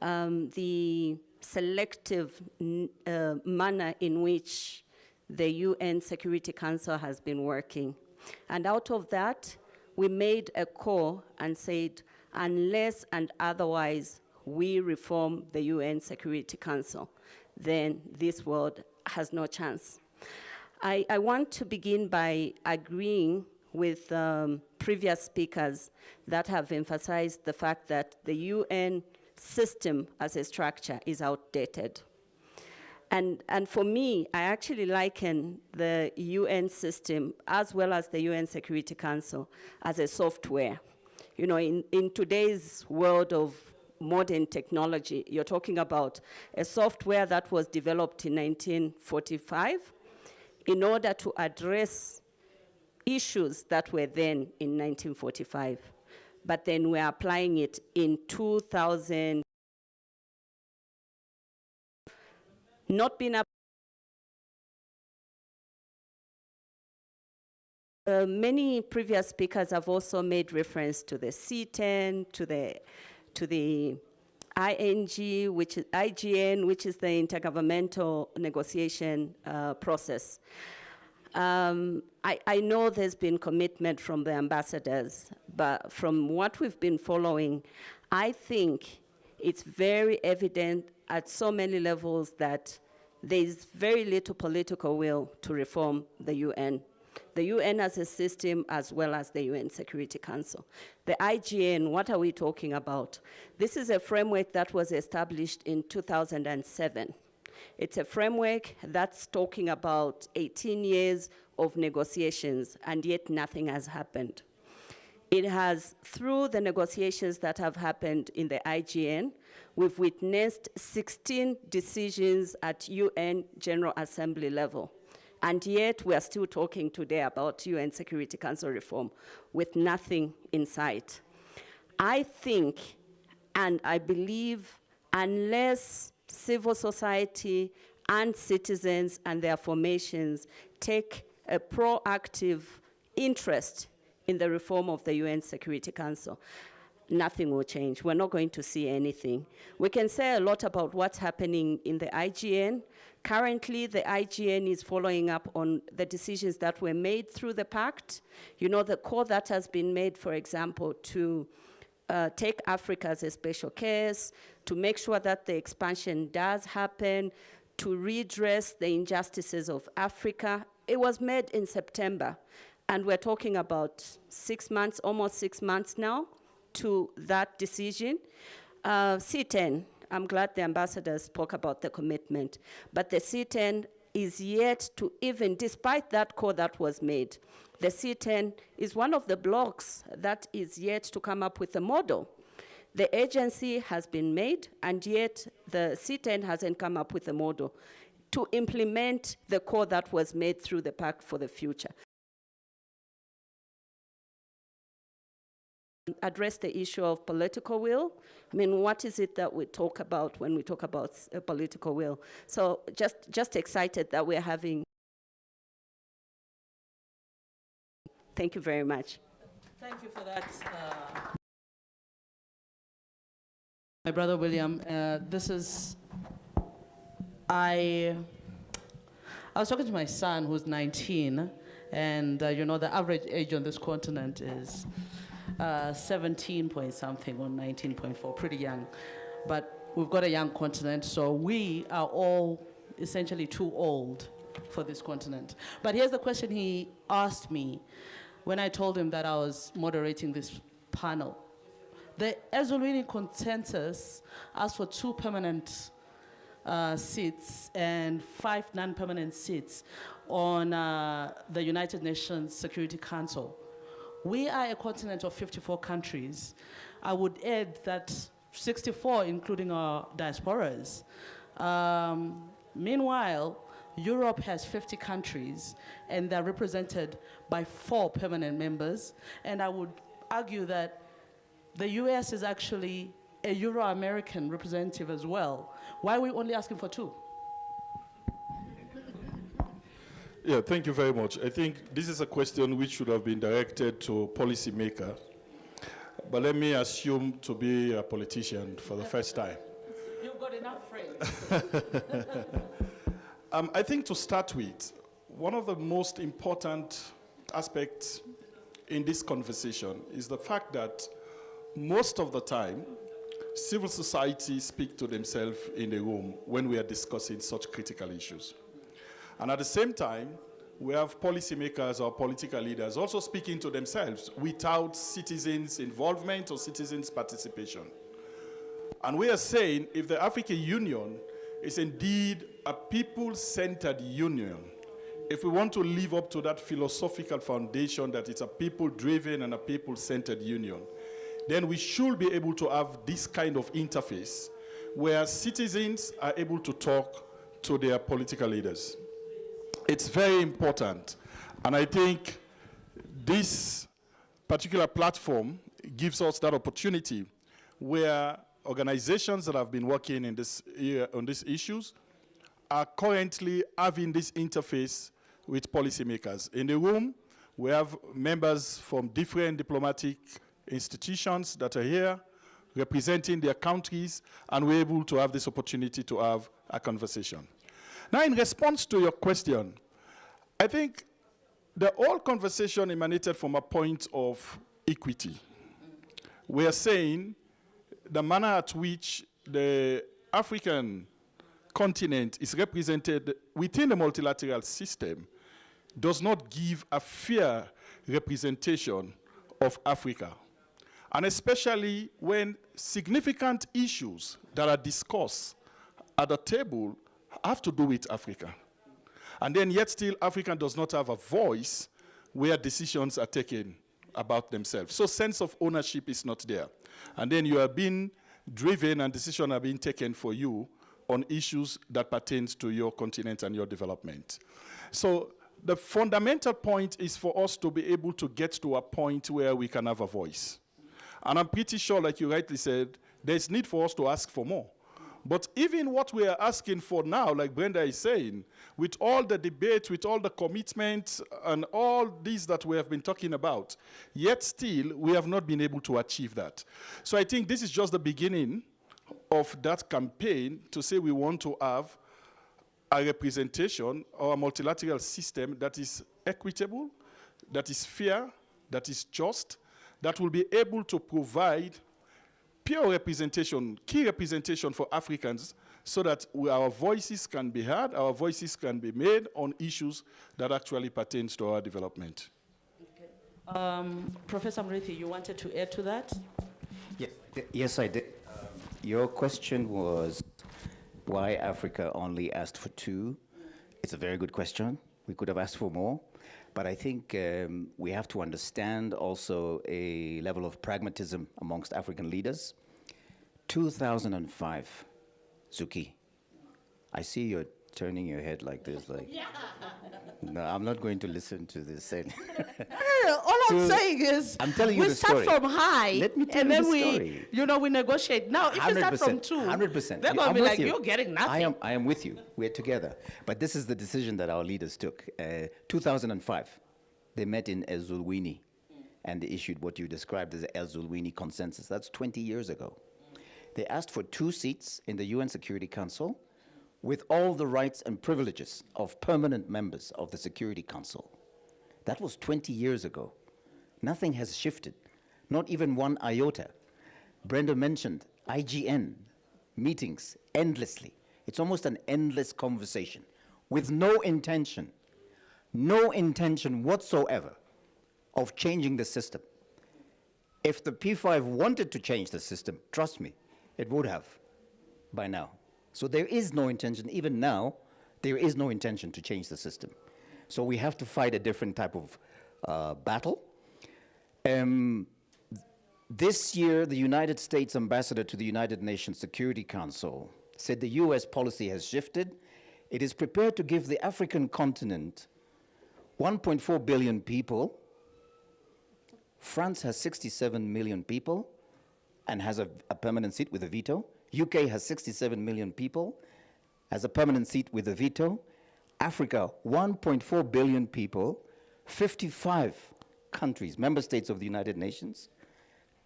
the selective manner in which the UN Security Council has been working. And out of that, we made a call and said, unless and otherwise we reform the UN Security Council, then this world has no chance. I want to begin by agreeing with previous speakers that have emphasized the fact that the UN system as a structure is outdated. And for me, I actually liken the UN system as well as the UN Security Council as a software. In today's world of modern technology, you're talking about a software that was developed in 1945 in order to address issues that were then in 1945. But then we're applying it in 2000. Not been many previous speakers have also made reference to the C10, to the ING, which is IGN, which is the intergovernmental negotiation process. I know there's been commitment from the ambassadors, but from what we've been following, I think it's very evident at so many levels that there's very little political will to reform the UN. The UN as a system, as well as the UN Security Council. The IGN, what are we talking about? This is a framework that was established in 2007. It's a framework that's talking about 18 years of negotiations, and yet nothing has happened. It has, through the negotiations that have happened in the IGN, we've witnessed 16 decisions at UN General Assembly level. And yet we are still talking today about UN Security Council reform with nothing in sight. I think, and I believe, unless civil society and citizens and their formations take a proactive interest in the reform of the UN Security Council, nothing will change. We're not going to see anything. We can say a lot about what's happening in the IGN. Currently, the IGN is following up on the decisions that were made through the pact. The call that has been made, for example, to take Africa as a special case, to make sure that the expansion does happen, to redress the injustices of Africa. It was made in September, and we're talking about 6 months, almost 6 months now, to that decision. C10, I'm glad the ambassador spoke about the commitment, but the C10 is yet to even, despite that call that was made, the C10 is one of the blocks that is yet to come up with a model. The agency has been made, and yet the C10 hasn't come up with a model to implement the call that was made through the Pact for the Future. Address the issue of political will. I mean, what is it that we talk about when we talk about political will? So just excited that we're having. Thank you very much. Thank you for that. My brother William, this is I was talking to my son who's 19, and you know, the average age on this continent is 17 point something or 19.4, pretty young. But we've got a young continent, so we are all essentially too old for this continent. But here's the question he asked me when I told him that I was moderating this panel. The Ezulwini consensus asked for 2 permanent seats and 5 non-permanent seats on the United Nations Security Council. We are a continent of 54 countries. I would add that 64, including our diasporas. Meanwhile, Europe has 50 countries, and they're represented by 4 permanent members. And I would argue that the US is actually a Euro-American representative as well. Why are we only asking for 2? Yeah, thank you very much. I think this is a question which should have been directed to policymakers. But let me assume to be a politician for the first time. You've got enough friends. I think to start with, one of the most important aspects in this conversation is the fact that most of the time, civil society speak to themselves in the room when we are discussing such critical issues. And at the same time, we have policymakers or political leaders also speaking to themselves without citizens' involvement or citizens' participation. And we are saying if the African Union is indeed a people-centered union, if we want to live up to that philosophical foundation that it's a people-driven and a people-centered union, then we should be able to have this kind of interface where citizens are able to talk to their political leaders. It's very important. And I think this particular platform gives us that opportunity where organizations that have been working in this on these issues are currently having this interface with policymakers. In the room, we have members from different diplomatic institutions that are here representing their countries, and we're able to have this opportunity to have a conversation. Now, in response to your question, I think the whole conversation emanated from a point of equity. We are saying the manner at which the African continent is represented within the multilateral system does not give a fair representation of Africa. And especially when significant issues that are discussed at the table have to do with Africa. And then yet still Africa does not have a voice where decisions are taken about themselves. So sense of ownership is not there. And then you are being driven and decisions are being taken for you on issues that pertains to your continent and your development. So the fundamental point is for us to be able to get to a point where we can have a voice. And I'm pretty sure, like you rightly said, there's need for us to ask for more. But even what we are asking for now, like Brenda is saying, with all the debate, with all the commitments, and all these that we have been talking about, yet still, we have not been able to achieve that. So I think this is just the beginning of that campaign to say we want to have a representation or a multilateral system that is equitable, that is fair, that is just, that will be able to provide pure representation, key representation for Africans so that our voices can be heard, our voices can be made on issues that actually pertains to our development. Okay. Professor Mrithi, you wanted to add to that? Yes, I did. Your question was why Africa only asked for 2. It's a very good question. We could have asked for more. But I think we have to understand also a level of pragmatism amongst African leaders. 2005, Zuki, I see you're turning your head like this, like, no, I'm not going to listen to this. All I'm saying is, I'm telling you we the start story. from high, Let me tell and you then the we, story. we negotiate. Now, if you start from 2, 100%. they're going to be like, you're getting nothing. I am with you. We're together. But this is the decision that our leaders took. 2005. They met in Ezulwini, and they issued what you described as the Ezulwini consensus. That's 20 years ago. They asked for 2 seats in the UN Security Council, with all the rights and privileges of permanent members of the Security Council. That was 20 years ago. Nothing has shifted, not even one iota. Brenda mentioned IGN meetings endlessly. It's almost an endless conversation with no intention whatsoever of changing the system. If the P5 wanted to change the system, trust me, it would have by now. So there is no intention, even now, there is no intention to change the system. So we have to fight a different type of battle. This year, the United States ambassador to the United Nations Security Council said the US policy has shifted. It is prepared to give the African continent 1.4 billion people. France has 67 million people and has a permanent seat with a veto. UK has 67 million people, has a permanent seat with a veto. Africa, 1.4 billion people, 55 countries, member states of the United Nations,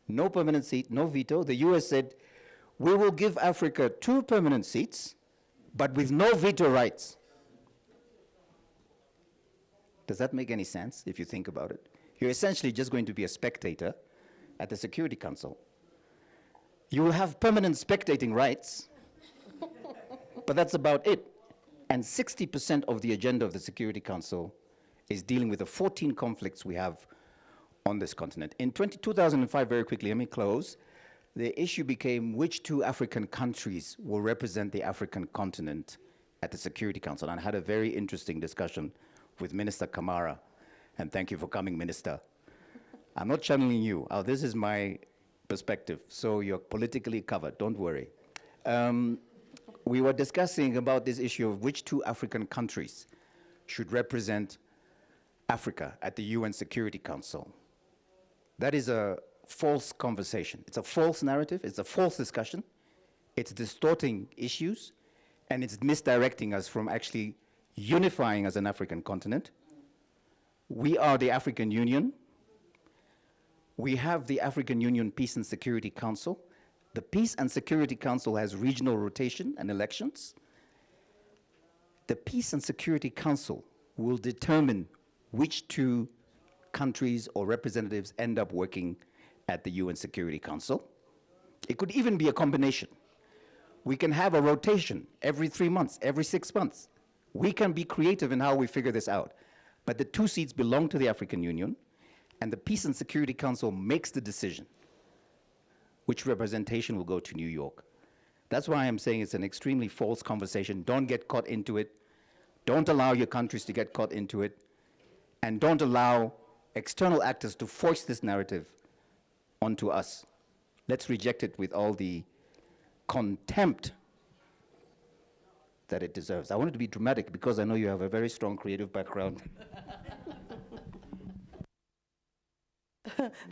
no permanent seat, no veto. The US said, we will give Africa 2 permanent seats, but with no veto rights. Does that make any sense if you think about it? You're essentially just going to be a spectator at the Security Council. You will have permanent spectating rights, but that's about it. And 60% of the agenda of the Security Council is dealing with the 14 conflicts we have on this continent. In 2005, very quickly, let me close, the issue became which 2 African countries will represent the African continent at the Security Council. And I had a very interesting discussion with Minister Kamara. And thank you for coming, Minister. I'm not channeling you. This is my perspective, so you're politically covered, don't worry. We were discussing about this issue of which 2 African countries should represent Africa at the UN Security Council. That is a false conversation. It's a false narrative, it's a false discussion, it's distorting issues, and it's misdirecting us from actually unifying as an African continent. We are the African Union. We have the African Union Peace and Security Council. The Peace and Security Council has regional rotation and elections. The Peace and Security Council will determine which 2 countries or representatives end up working at the UN Security Council. It could even be a combination. We can have a rotation every 3 months, every 6 months. We can be creative in how we figure this out. But the 2 seats belong to the African Union, and the Peace and Security Council makes the decision which representation will go to New York. That's why I'm saying it's an extremely false conversation. Don't get caught into it. Don't allow your countries to get caught into it. And don't allow external actors to force this narrative onto us. Let's reject it with all the contempt that it deserves. I wanted to be dramatic because I know you have a very strong creative background.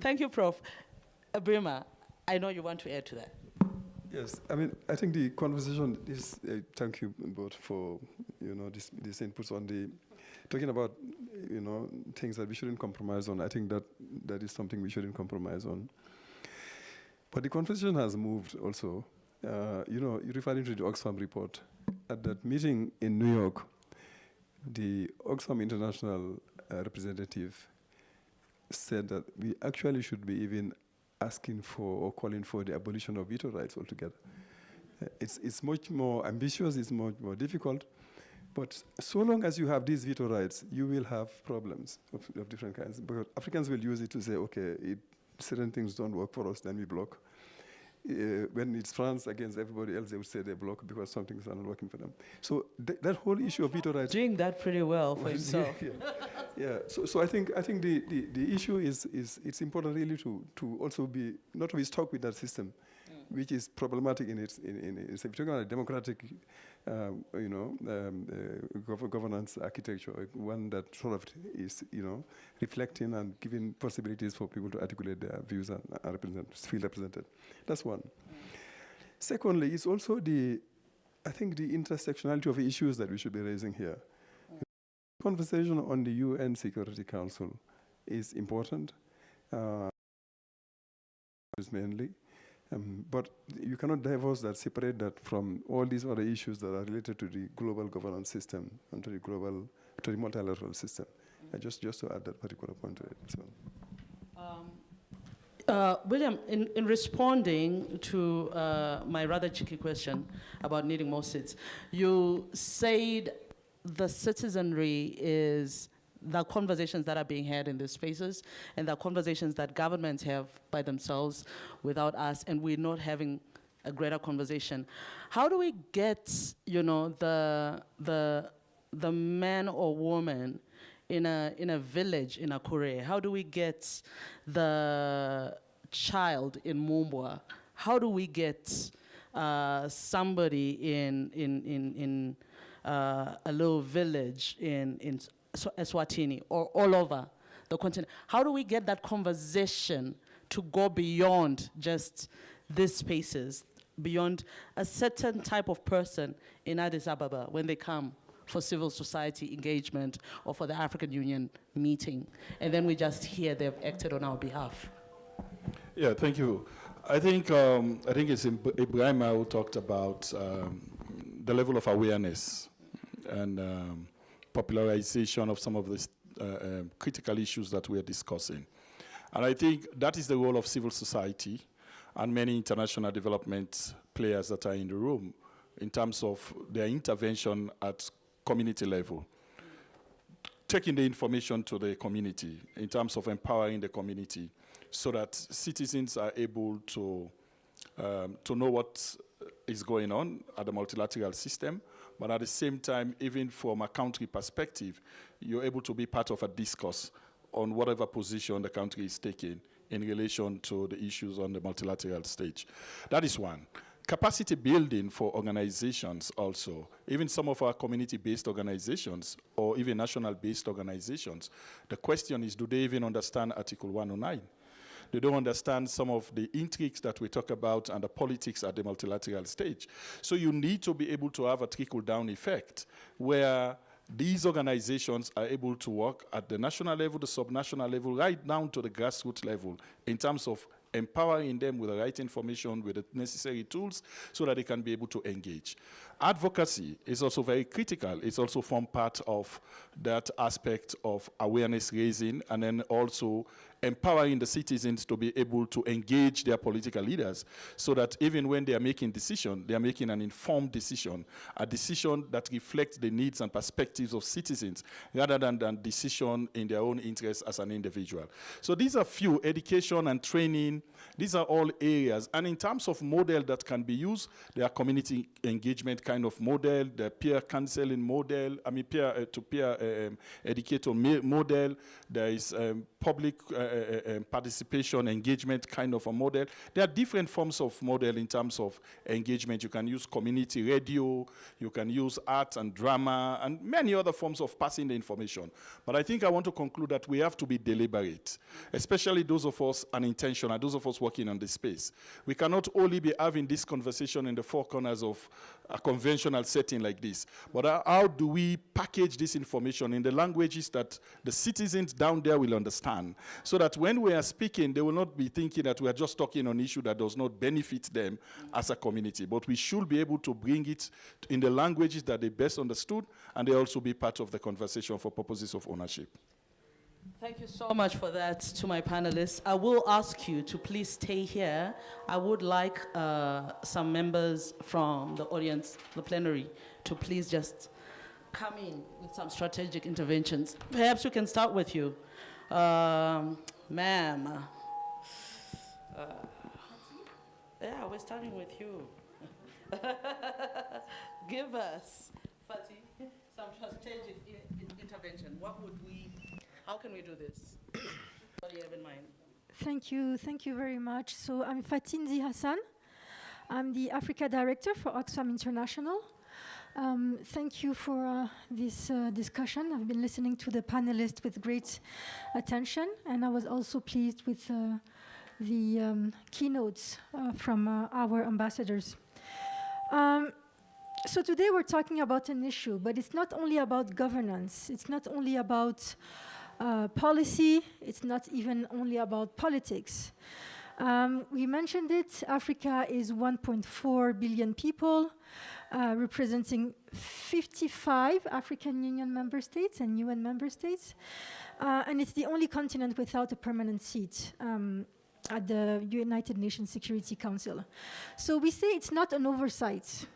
Thank you, Prof. Brima, I know you want to add to that. Yes, I mean, I think the conversation is, thank you both for, this inputs on the, talking about, things that we shouldn't compromise on. I think that is something we shouldn't compromise on. But the conversation has moved also. You're referring to the Oxfam report. At that meeting in New York, the Oxfam International representative said that we actually should be even asking for or calling for the abolition of veto rights altogether. It's much more ambitious, it's much more difficult, but so long as you have these veto rights, you will have problems of different kinds. Because Africans will use it to say, okay, certain things don't work for us, then we block. When it's France against everybody else, they would say they block because some things are not working for them. So that whole issue of veto rights... Doing that pretty well for himself. Yeah. So I think the issue is it's important really to also be not to be stuck with that system, which is problematic in its if you're talking about a democratic governance architecture, one that sort of is reflecting and giving possibilities for people to articulate their views and feel represented. That's one. Secondly, it's also I think the intersectionality of issues that we should be raising here. Conversation on the UN Security Council is important, mainly. But you cannot divorce that, separate that from all these other issues that are related to the global governance system and to the multilateral system. Just to add that particular point to it. So. William, in responding to my rather cheeky question about needing more seats, you said the citizenry is the conversations that are being had in these spaces and the conversations that governments have by themselves without us, and we're not having a greater conversation. How do we get, the man or woman in a village in Akure? How do we get the child in Mumbwa? How do we get somebody in a little village in Eswatini or all over the continent? How do we get that conversation to go beyond just these spaces, beyond a certain type of person in Addis Ababa when they come for civil society engagement or for the African Union meeting, and then we just hear they've acted on our behalf? Yeah, thank you. I think it's Ibrahim who talked about the level of awareness and popularization of some of these critical issues that we are discussing. And I think that is the role of civil society and many international development players that are in the room in terms of their intervention at community level, taking the information to the community in terms of empowering the community so that citizens are able to know what is going on at the multilateral system, but at the same time, even from a country perspective, you're able to be part of a discourse on whatever position the country is taking in relation to the issues on the multilateral stage. That is one. Capacity building for organizations also, even some of our community-based organizations or even national-based organizations, the question is, do they even understand Article 109? They don't understand some of the intrigues that we talk about and the politics at the multilateral stage. So you need to be able to have a trickle-down effect where these organizations are able to work at the national level, the subnational level, right down to the grassroots level in terms of empowering them with the right information, with the necessary tools, so that they can be able to engage. Advocacy is also very critical. It's also formed part of that aspect of awareness raising, and then also empowering the citizens to be able to engage their political leaders, so that even when they are making decisions, they are making an informed decision, a decision that reflects the needs and perspectives of citizens, rather than decision in their own interest as an individual. So these are few, education and training, these are all areas. And in terms of model that can be used, there are community engagement kind of model, the peer counseling model, peer-to-peer educator model, there is public participation engagement kind of a model. There are different forms of model in terms of engagement. You can use community radio, you can use art and drama, and many other forms of passing the information. But I think I want to conclude that we have to be deliberate, especially those of us unintentional, those of us working on this space. We cannot only be having this conversation in the four corners of a conventional setting like this, but how do we package this information in the languages that the citizens down there will understand, so that when we are speaking, they will not be thinking that we are just talking on an issue that does not benefit them as a community, but we should be able to bring it in the languages that they best understood, and they also be part of the conversation for purposes of ownership. Thank you so much for that to my panelists. I will ask you to please stay here. I would like some members from the audience, the plenary, to please just come in with some strategic interventions. Perhaps we can start with you. Ma'am. Yeah, we're starting with you. Give us, Fatih, some strategic intervention. How can we do this? What do you have in mind? Thank you very much. So I'm Fatin Zi Hassan. I'm the Africa Director for Oxfam International. Thank you for this discussion. I've been listening to the panelists with great attention, and I was also pleased with the keynotes from our ambassadors. So today we're talking about an issue, but it's not only about governance. It's not only about policy. It's not even only about politics. We mentioned it, Africa is 1.4 billion people, representing 55 African Union member states and UN member states. And it's the only continent without a permanent seat at the United Nations Security Council. So we say it's not an oversight.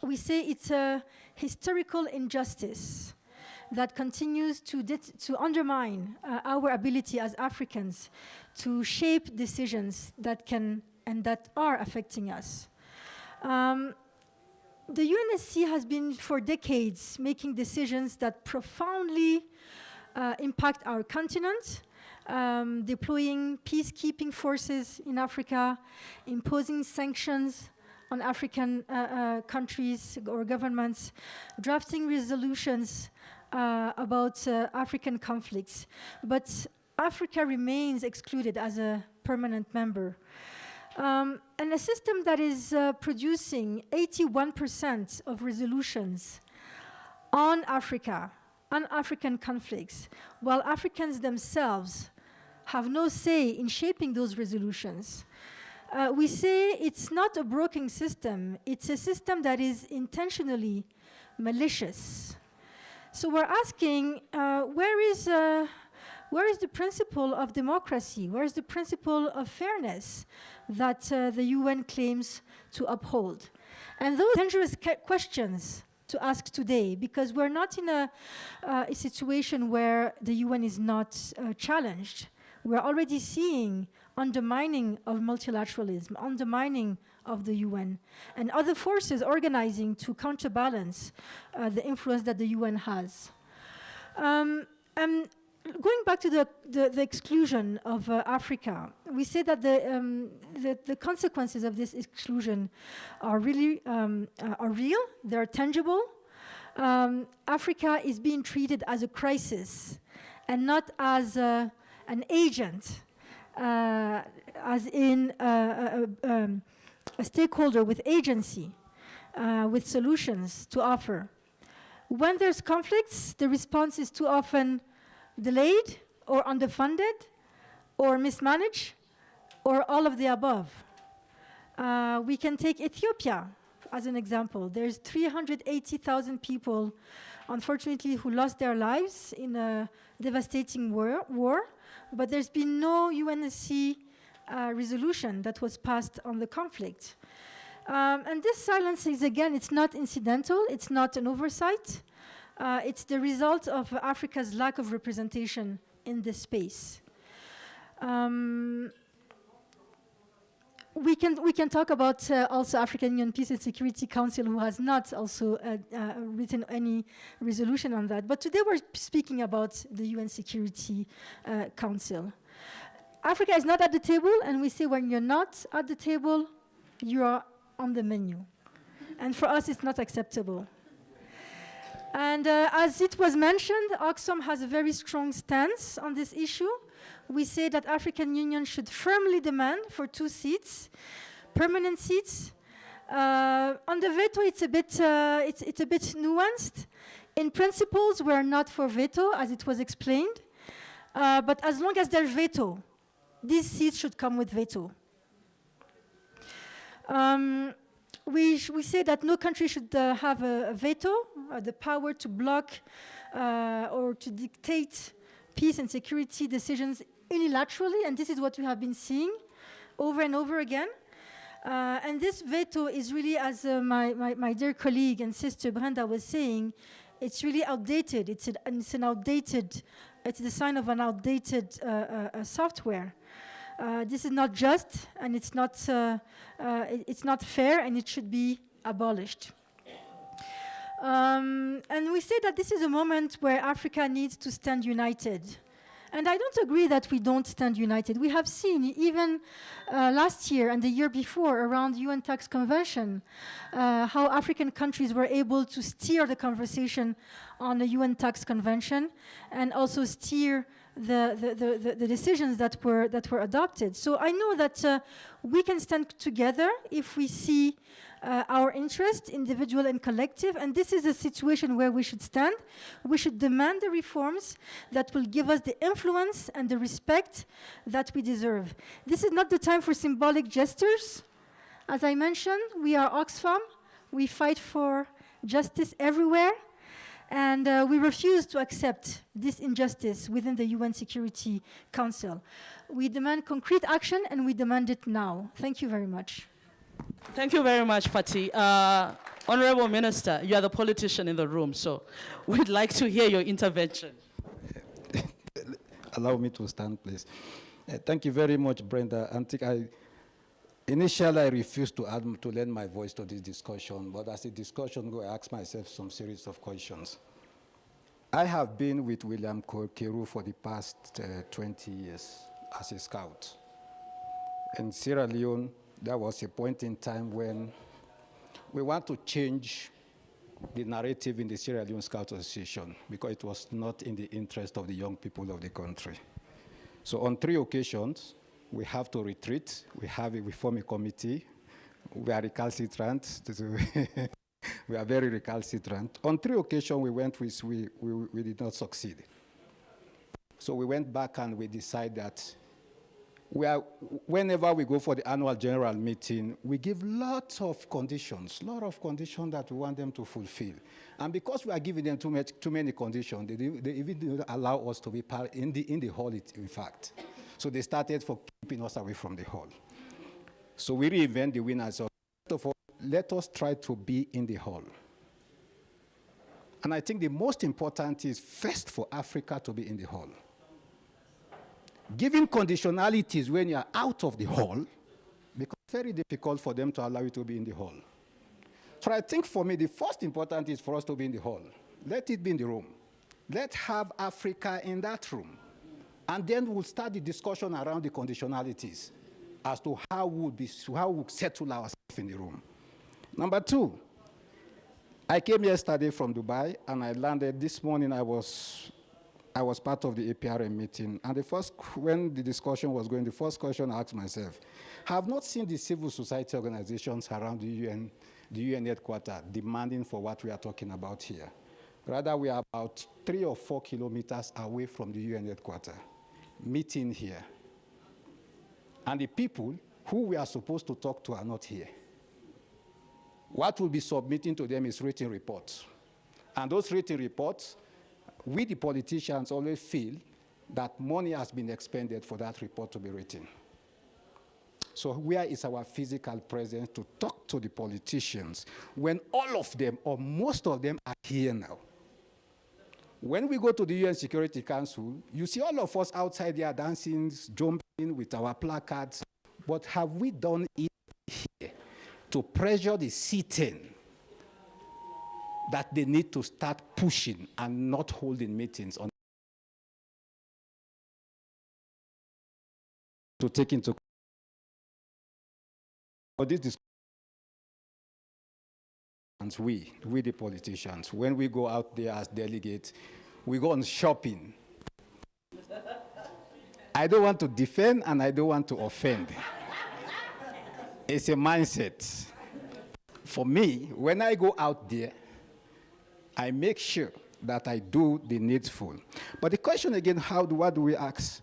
We say it's a historical injustice that continues to undermine our ability as Africans to shape decisions that can and that are affecting us. The UNSC has been for decades making decisions that profoundly impact our continent, deploying peacekeeping forces in Africa, imposing sanctions on African countries or governments, drafting resolutions about African conflicts. But Africa remains excluded as a permanent member. And a system that is producing 81% of resolutions on Africa, on African conflicts, while Africans themselves have no say in shaping those resolutions. We say it's not a broken system, it's a system that is intentionally malicious. So we're asking, where is the principle of democracy? Where is the principle of fairness that the UN claims to uphold? And those dangerous questions to ask today, because we're not in a situation where the UN is not challenged. We're already seeing undermining of multilateralism, undermining of the UN, and other forces organizing to counterbalance the influence that the UN has. Going back to the exclusion of Africa, we say that the consequences of this exclusion are really are real, they're tangible. Africa is being treated as a crisis and not as an agent, as in a stakeholder with agency, with solutions to offer. When there's conflicts, the response is too often delayed or underfunded or mismanaged or all of the above. We can take Ethiopia as an example. There's 380,000 people, unfortunately, who lost their lives in a devastating war, but there's been no UNSC resolution that was passed on the conflict. And this silence is, again, it's not incidental, it's not an oversight. It's the result of Africa's lack of representation in this space. We can talk about also African Union Peace and Security Council, who has not also written any resolution on that. But today we're speaking about the UN Security Council. Africa is not at the table, and we say when you're not at the table, you are on the menu. And for us, it's not acceptable. And as it was mentioned, Oxfam has a very strong stance on this issue. We say that African Union should firmly demand for 2 seats, permanent seats. On the veto, it's a bit nuanced. In principles, we're not for veto, as it was explained. But as long as there's veto, these seats should come with veto. We say that no country should have a veto, the power to block or to dictate peace and security decisions unilaterally, and this is what we have been seeing over and over again. And this veto is really, as my dear colleague and sister Brenda was saying, it's really outdated. It's the sign of an outdated software. This is not just, and it's not fair, and it should be abolished. And we say that this is a moment where Africa needs to stand united. And I don't agree that we don't stand united. We have seen, even last year and the year before, around UN Tax Convention, how African countries were able to steer the conversation on the UN Tax Convention and also steer the decisions that were adopted. So I know that we can stand together if we see our interest, individual and collective, and this is a situation where we should stand. We should demand the reforms that will give us the influence and the respect that we deserve. This is not the time for symbolic gestures. As I mentioned, we are Oxfam. We fight for justice everywhere, and we refuse to accept this injustice within the UN Security Council. We demand concrete action, and we demand it now. Thank you very much. Thank you very much, Fatih. Honorable Minister, you are the politician in the room, so we'd like to hear your intervention. Allow me to stand, please. Thank you very much, Brenda. Initially, I refused to lend my voice to this discussion, but as the discussion goes, I asked myself some series of questions. I have been with William Keru for the past 20 years as a scout. In Sierra Leone, there was a point in time when we want to change the narrative in the Sierra Leone Scout Association because it was not in the interest of the young people of the country. So on 3 occasions, we have to retreat. We form a committee. We are recalcitrant. We are very recalcitrant. On 3 occasions, we went with, we did not succeed. So we went back and we decided that whenever we go for the annual general meeting, we give lots of conditions, that we want them to fulfill. And because we are giving them too many conditions, they even don't allow us to be part in the hall, in fact. So they started for keeping us away from the hall. So we reinvent the winners. So first of all, let us try to be in the hall. And I think the most important is first for Africa to be in the hall. Giving conditionalities when you are out of the hall becomes very difficult for them to allow you to be in the hall. So I think for me, the first important is for us to be in the hall. Let it be in the room. Let's have Africa in that room. And then we'll start the discussion around the conditionalities as to how we'll settle ourselves in the room. Number 2, I came yesterday from Dubai, and I landed this morning. I was part of the APRM meeting, and when the discussion was going, the first question I asked myself, I have not seen the civil society organizations around the UN headquarters demanding for what we are talking about here. Rather, we are about 3 or 4 kilometers away from the UN headquarters, meeting here. And the people who we are supposed to talk to are not here. What we'll be submitting to them is written reports. And those written reports, we, the politicians, always feel that money has been expended for that report to be written. So where is our physical presence to talk to the politicians when all of them, or most of them, are here now? When we go to the UN Security Council, you see all of us outside there dancing, jumping with our placards, but have we done it here to pressure the C10 that they need to start pushing and not holding meetings on to take into this we the politicians, when we go out there as delegates, we go on shopping. I don't want to defend and I don't want to offend. It's a mindset. For me, when I go out there, I make sure that I do the needful. But the question again, what do we ask?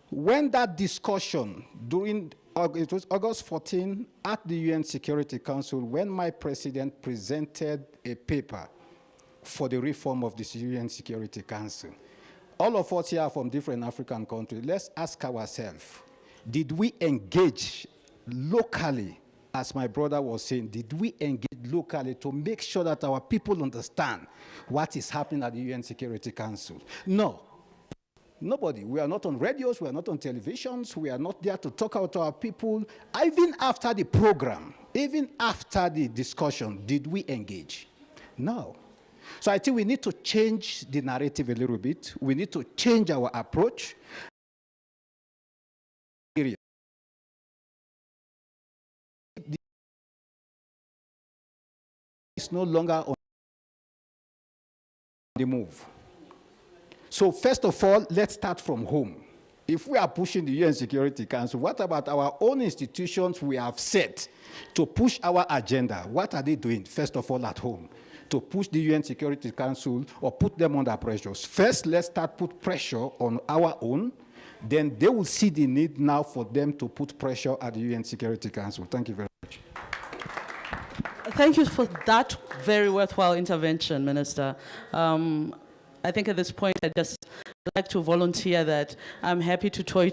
When that discussion it was August 14 at the UN Security Council, when my president presented a paper for the reform of the UN Security Council. All of us here are from different African countries. Let's ask ourselves, did we engage locally, as my brother was saying, did we engage locally to make sure that our people understand what is happening at the UN Security Council? No. Nobody. We are not on radios, we are not on televisions, we are not there to talk out to our people. Even after the program, even after the discussion, did we engage? No. So I think we need to change the narrative a little bit. We need to change our approach. It's no longer on the move. So first of all, let's start from home. If we are pushing the UN Security Council, what about our own institutions we have set to push our agenda? What are they doing, first of all, at home, to push the UN Security Council or put them under pressure? First, let's start put pressure on our own. Then they will see the need now for them to put pressure at the UN Security Council. Thank you very much. Thank you for that very worthwhile intervention, Minister. I think at this point, I'd just like to volunteer that I'm happy to toy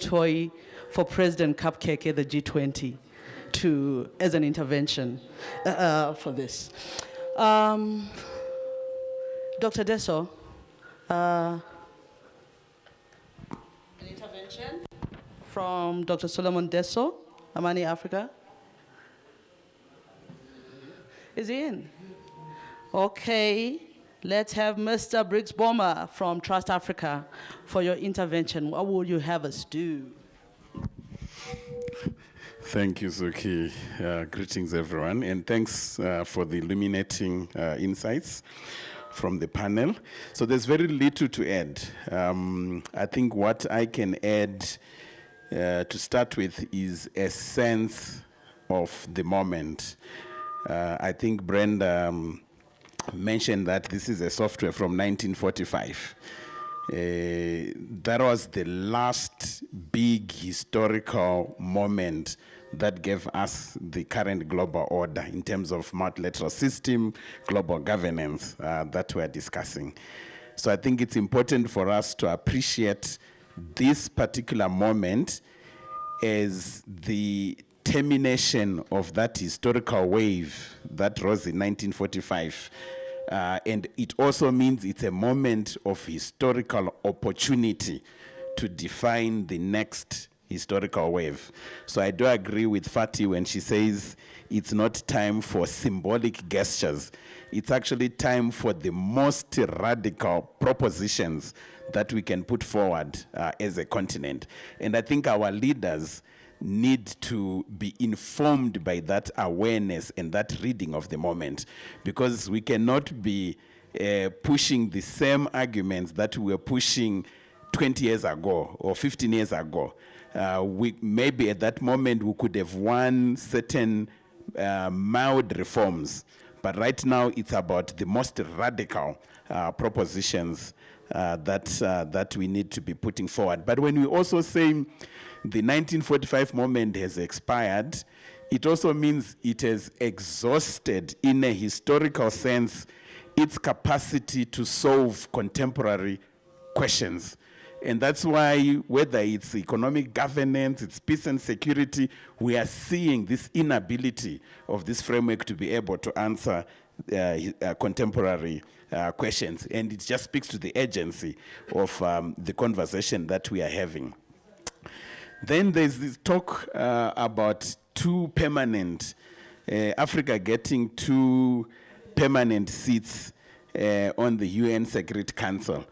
for President Cupcake at the G20 as an intervention for this. Dr. Deso, an intervention from Dr. Solomon Deso, Amani Africa. Is he in? Okay, let's have Mr. Briggs Boma from Trust Africa for your intervention. What will you have us do? Thank you, Zuki. Greetings, everyone, and thanks for the illuminating insights from the panel. So there's very little to add. I think what I can add to start with is a sense of the moment. I think Brenda mentioned that this is a software from 1945. That was the last big historical moment that gave us the current global order in terms of multilateral system, global governance that we're discussing. So I think it's important for us to appreciate this particular moment as the termination of that historical wave that rose in 1945. And it also means it's a moment of historical opportunity to define the next historical wave. So I do agree with Fati when she says it's not time for symbolic gestures. It's actually time for the most radical propositions that we can put forward as a continent. And I think our leaders need to be informed by that awareness and that reading of the moment, because we cannot be pushing the same arguments that we were pushing 20 years ago or 15 years ago. Maybe at that moment we could have won certain mild reforms, but right now it's about the most radical propositions that we need to be putting forward. But when we also say the 1945 moment has expired, it also means it has exhausted, in a historical sense, its capacity to solve contemporary questions. And that's why, whether it's economic governance, it's peace and security, we are seeing this inability of this framework to be able to answer contemporary questions. And it just speaks to the urgency of the conversation that we are having. Then there's this talk about Africa getting 2 permanent seats on the UN Security Council.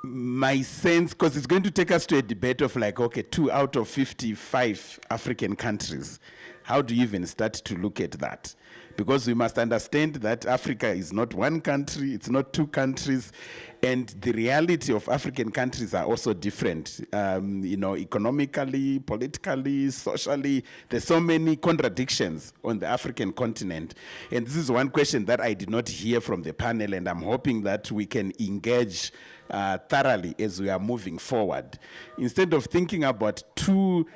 My sense, because it's going to take us to a debate of like, okay, 2 out of 55 African countries. How do you even start to look at that? Because we must understand that Africa is not one country, it's not 2 countries, and the reality of African countries are also different, economically, politically, socially. There's so many contradictions on the African continent. And this is one question that I did not hear from the panel, and I'm hoping that we can engage thoroughly as we are moving forward. Instead of thinking about 2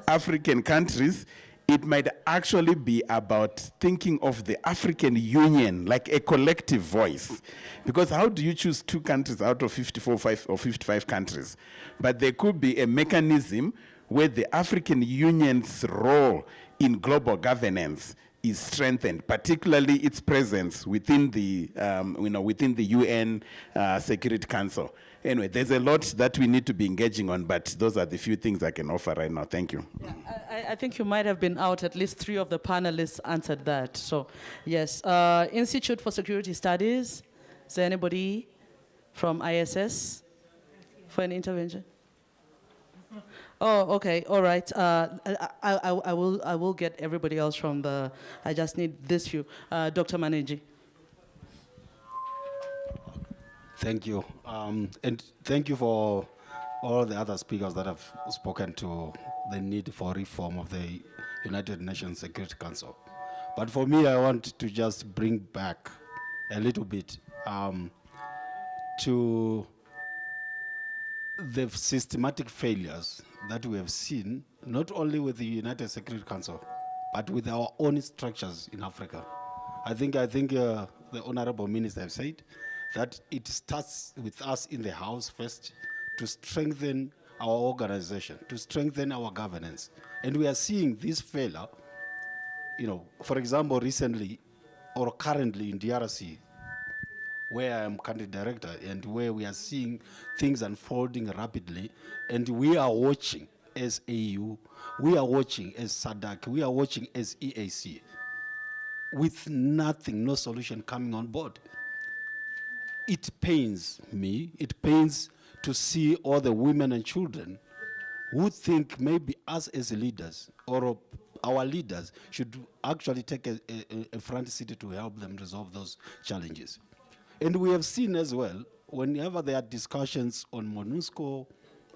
African countries, it might actually be about thinking of the African Union like a collective voice. Because how do you choose 2 countries out of 54 or 55 countries? But there could be a mechanism where the African Union's role in global governance is strengthened, particularly its presence within the, within the UN Security Council. Anyway, there's a lot that we need to be engaging on, but those are the few things I can offer right now. Thank you. Yeah, I think you might have been out. At least 3 of the panelists answered that. So, yes. Institute for Security Studies. Is there anybody from ISS for an intervention? Oh, okay. All right. I will get everybody else from the. I just need this few. Dr. Maneji. Thank you. And thank you for all the other speakers that have spoken to the need for reform of the United Nations Security Council. But for me, I want to just bring back a little bit to the systematic failures that we have seen, not only with the United Security Council, but with our own structures in Africa. I think the Honorable Minister have said that it starts with us in the House first to strengthen our organization, to strengthen our governance. And we are seeing this failure, for example, recently or currently in DRC, where I am country director and where we are seeing things unfolding rapidly, and we are watching as AU, we are watching as SADC, we are watching as EAC, with nothing, no solution coming on board. It pains me, it pains to see all the women and children who think maybe us as leaders or our leaders should actually take a front seat to help them resolve those challenges. And we have seen as well, whenever there are discussions on MONUSCO,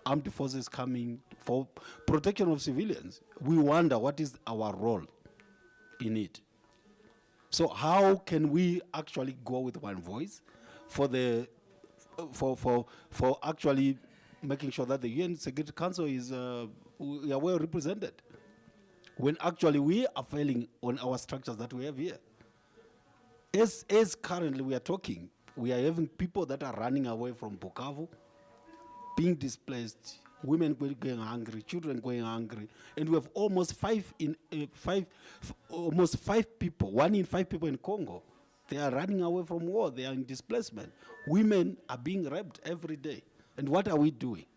armed forces coming for protection of civilians, we wonder what is our role in it. So how can we actually go with one voice for actually making sure that the UN Security Council is we are well represented, when actually we are failing on our structures that we have here? As currently we are talking, we are having people that are running away from Bukavu, being displaced, women going hungry, children going hungry, and we have almost five people, 1 in 5 people in Congo. They are running away from war, they are in displacement. Women are being raped every day. And what are we doing?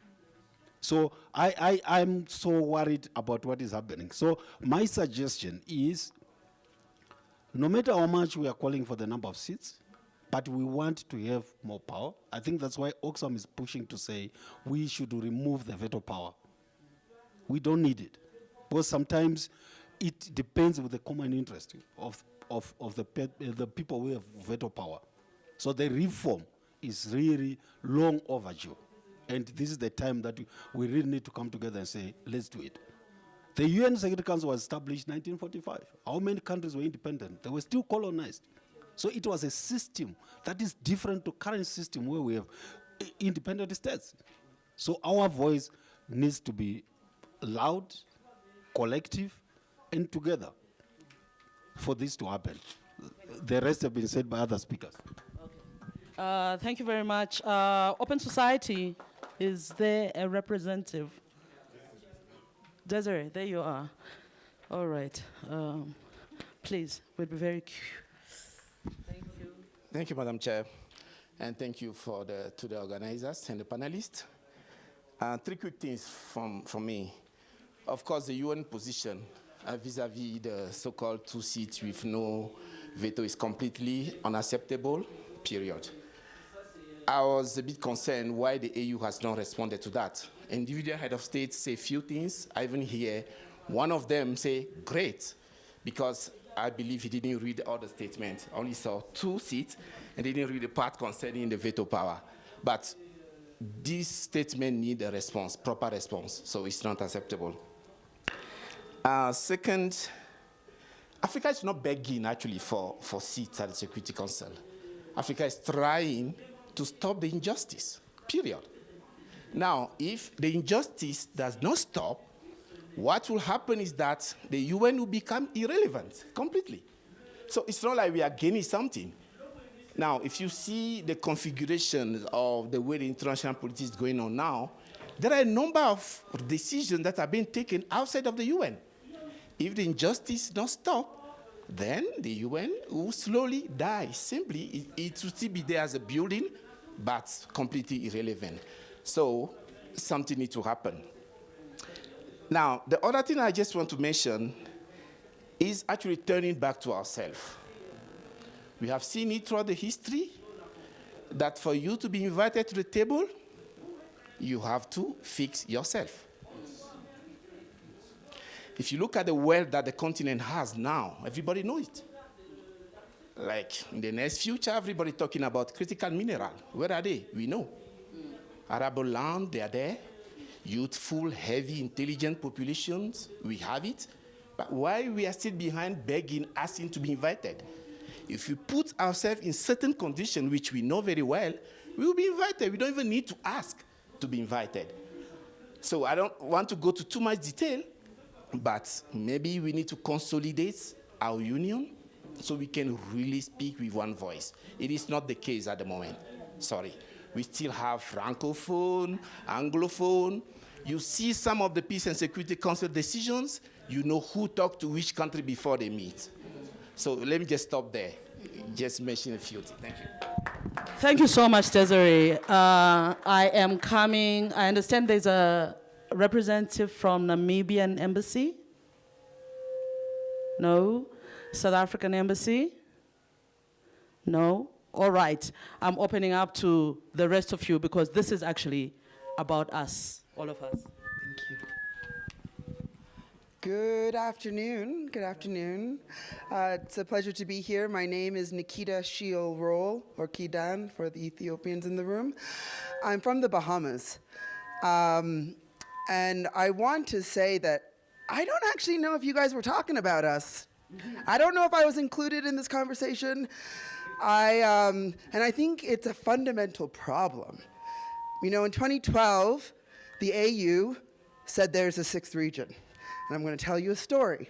So I'm so worried about what is happening. So my suggestion is, no matter how much we are calling for the number of seats, but we want to have more power. I think that's why Oxfam is pushing to say we should remove the veto power. We don't need it. Because sometimes it depends with the common interest of the people who have veto power. So the reform is really long overdue. And this is the time that we really need to come together and say, let's do it. The UN Security Council was established in 1945. How many countries were independent? They were still colonized. So it was a system that is different to current system where we have independent states. So our voice needs to be loud, collective, and together for this to happen. The rest have been said by other speakers. Okay. Thank you very much. Open Society, is there a representative? Desiree, there you are. All right. Please, we'll be very curious. Thank you. Thank you, Madam Chair. And thank you to the organizers and the panelists. 3 quick things from me. Of course, the UN position vis-à-vis the so-called 2 seats with no veto is completely unacceptable, period. I was a bit concerned why the AU has not responded to that. Individual head of states say few things. I even hear one of them say, great, because I believe he didn't read all the statements. Only saw 2 seats and didn't read the part concerning the veto power. But this statement needs a response, proper response, so it's not acceptable. Second, Africa is not begging actually for seats at the Security Council. Africa is trying to stop the injustice, period. Now, if the injustice does not stop, what will happen is that the UN will become irrelevant completely. So it's not like we are gaining something. Now, if you see the configuration of the way the international politics is going on now, there are a number of decisions that are being taken outside of the UN. If the injustice does not stop, then the UN will slowly die. Simply, it will still be there as a building, but completely irrelevant. So something needs to happen. Now, the other thing I just want to mention is actually turning back to ourselves. We have seen it throughout the history that for you to be invited to the table, you have to fix yourself. If you look at the wealth that the continent has now, everybody knows it. Like in the next future, everybody talking about critical mineral. Where are they? We know. Arable land, they are there. Youthful, heavy, intelligent populations, we have it. But why we are still behind begging, asking to be invited? If we put ourselves in certain conditions, which we know very well, we will be invited. We don't even need to ask to be invited. So I don't want to go to too much detail, but maybe we need to consolidate our union so we can really speak with one voice. It is not the case at the moment. Sorry. We still have Francophone, Anglophone. You see some of the Peace and Security Council decisions, you know who talked to which country before they meet. So let me just stop there. Just mention a few things. Thank you. Thank you so much, Desiree. I understand there's a representative from Namibian embassy? No? South African embassy? No? All right. I'm opening up to the rest of you because this is actually about us, all of us. Thank you. Good afternoon. Good afternoon. It's a pleasure to be here. My name is Nikita Shiol-Roll, or Kidan for the Ethiopians in the room. I'm from the Bahamas. And I want to say that I don't actually know if you guys were talking about us. I don't know if I was included in this conversation. And I think it's a fundamental problem. You know, in 2012, the AU said there's a sixth region. And I'm going to tell you a story.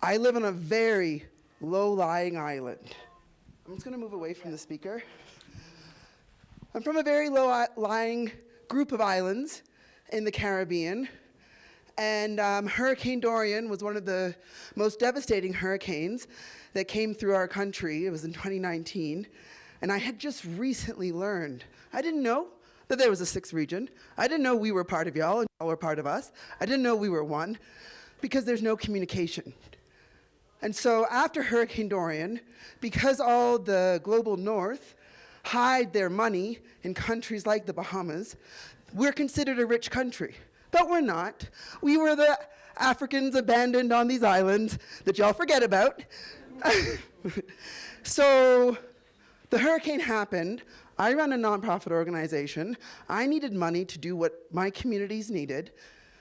I live on a very low-lying island. I'm just going to move away from the speaker. I'm from a very low-lying group of islands in the Caribbean. And Hurricane Dorian was one of the most devastating hurricanes that came through our country. It was in 2019. And I had just recently learned. I didn't know that there was a sixth region. I didn't know we were part of y'all and y'all were part of us. I didn't know we were one because there's no communication. And so after Hurricane Dorian, because all the global north hide their money in countries like the Bahamas, we're considered a rich country. But we're not. We were the Africans abandoned on these islands that y'all forget about. So the hurricane happened. I run a nonprofit organization. I needed money to do what my communities needed.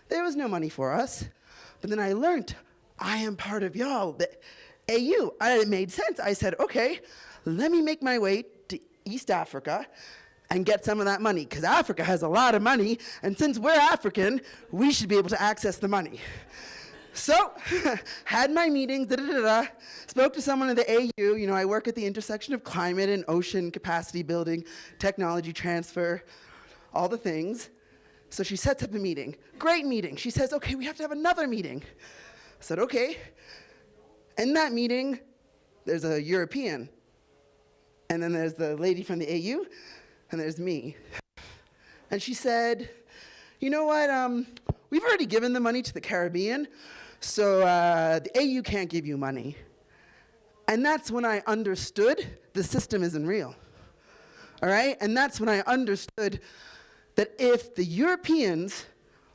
There was no money for us. But then I learned I am part of y'all, the AU. It made sense. I said, okay, let me make my way to East Africa and get some of that money, because Africa has a lot of money, and since we're African, we should be able to access the money. So, had my meetings, spoke to someone in the AU. You know, I work at the intersection of climate and ocean capacity building, technology transfer, all the things. So she sets up a meeting, great meeting. She says, okay, we have to have another meeting. I said, okay. In that meeting, there's a European, and then there's the lady from the AU, and there's me. And she said, you know what, we've already given the money to the Caribbean, so the AU can't give you money. And that's when I understood the system isn't real, all right? And that's when I understood that if the Europeans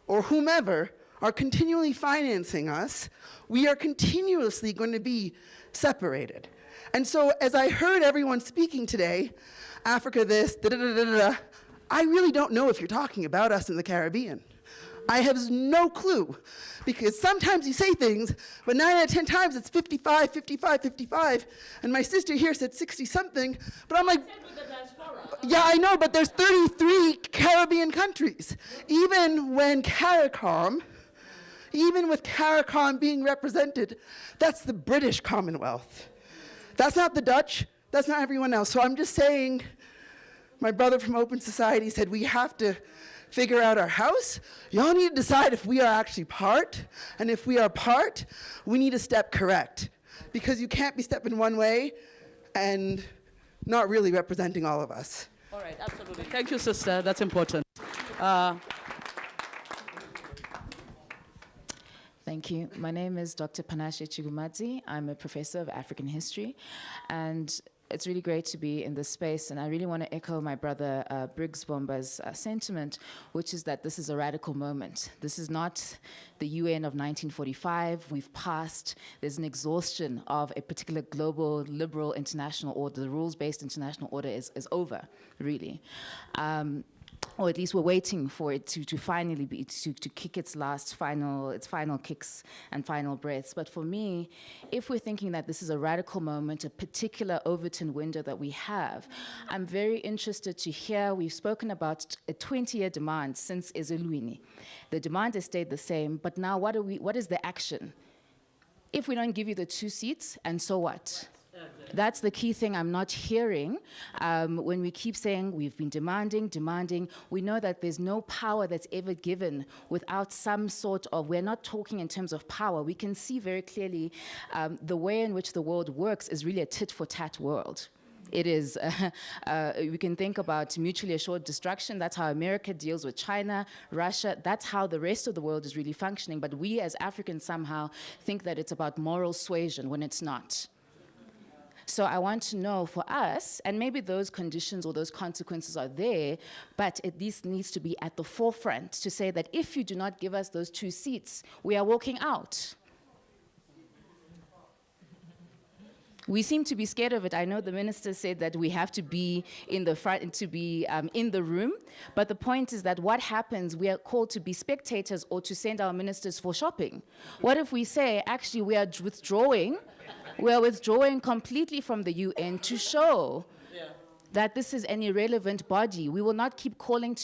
or whomever are continually financing us, we are continuously going to be separated. And so as I heard everyone speaking today, Africa this, I really don't know if you're talking about us in the Caribbean. I have no clue, because sometimes you say things, but 9 out of 10 times it's 55, 55, 55, and my sister here said 60-something, but I'm like, yeah, I know, but there's 33 Caribbean countries. Even with CARICOM being represented, that's the British Commonwealth. That's not the Dutch, that's not everyone else. So I'm just saying, my brother from Open Society said we have to figure out our house. Y'all need to decide if we are actually part, and if we are part, we need to step correct. Because you can't be stepping one way and not really representing all of us. All right, absolutely. Thank you, sister. That's important. Thank you. My name is Dr. Panashe Chigumadzi. I'm a professor of African history. And It's really great to be in this space, and I really want to echo my brother Briggs Bomba's sentiment, which is that this is a radical moment. This is not the UN of 1945. We've passed. There's an exhaustion of a particular global liberal international order. The rules-based international order is over, really. Or at least we're waiting for it to finally be, to kick its final kicks and final breaths. But for me, if we're thinking that this is a radical moment, a particular Overton window that we have, I'm very interested to hear, we've spoken about a 20-year demand since Ezulwini. The demand has stayed the same, but now what is the action? If we don't give you the 2 seats, and so what? That's the key thing I'm not hearing when we keep saying we've been demanding. We know that there's no power that's ever given without some sort of, we're not talking in terms of power. We can see very clearly the way in which the world works is really a tit-for-tat world. It is, we can think about mutually assured destruction. That's how America deals with China, Russia. That's how the rest of the world is really functioning. But we as Africans somehow think that it's about moral suasion when it's not. So I want to know for us, and maybe those conditions or those consequences are there, but at least needs to be at the forefront to say that if you do not give us those 2 seats, we are walking out. We seem to be scared of it. I know the minister said that we have to be in the front, to be in the room, but the point is that what happens, we are called to be spectators or to send our ministers for shopping. What if we say, actually, we are withdrawing completely from the UN to show that this is an irrelevant body. We will not keep calling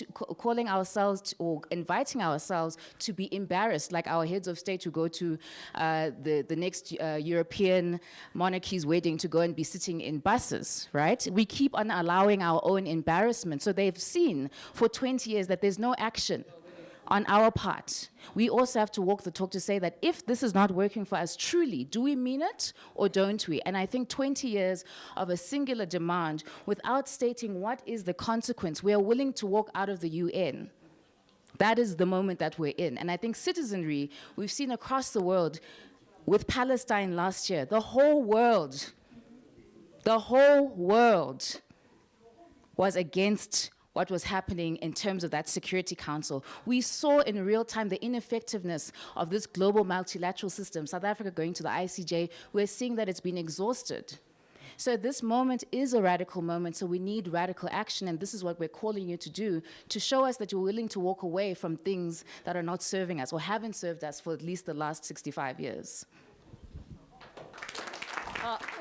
ourselves or inviting ourselves to be embarrassed, like our heads of state who go to the next European monarchy's wedding to go and be sitting in buses, right? We keep on allowing our own embarrassment. So they've seen for 20 years that there's no action on our part. We also have to walk the talk to say that if this is not working for us truly, do we mean it or don't we? And I think 20 years of a singular demand without stating what is the consequence, we are willing to walk out of the UN. That is the moment that we're in. And I think citizenry, we've seen across the world, with Palestine last year, the whole world was against what was happening in terms of that Security Council. We saw in real time the ineffectiveness of this global multilateral system. South Africa going to the ICJ, we're seeing that it's been exhausted. So this moment is a radical moment, so we need radical action, and this is what we're calling you to do, to show us that you're willing to walk away from things that are not serving us or haven't served us for at least the last 65 years.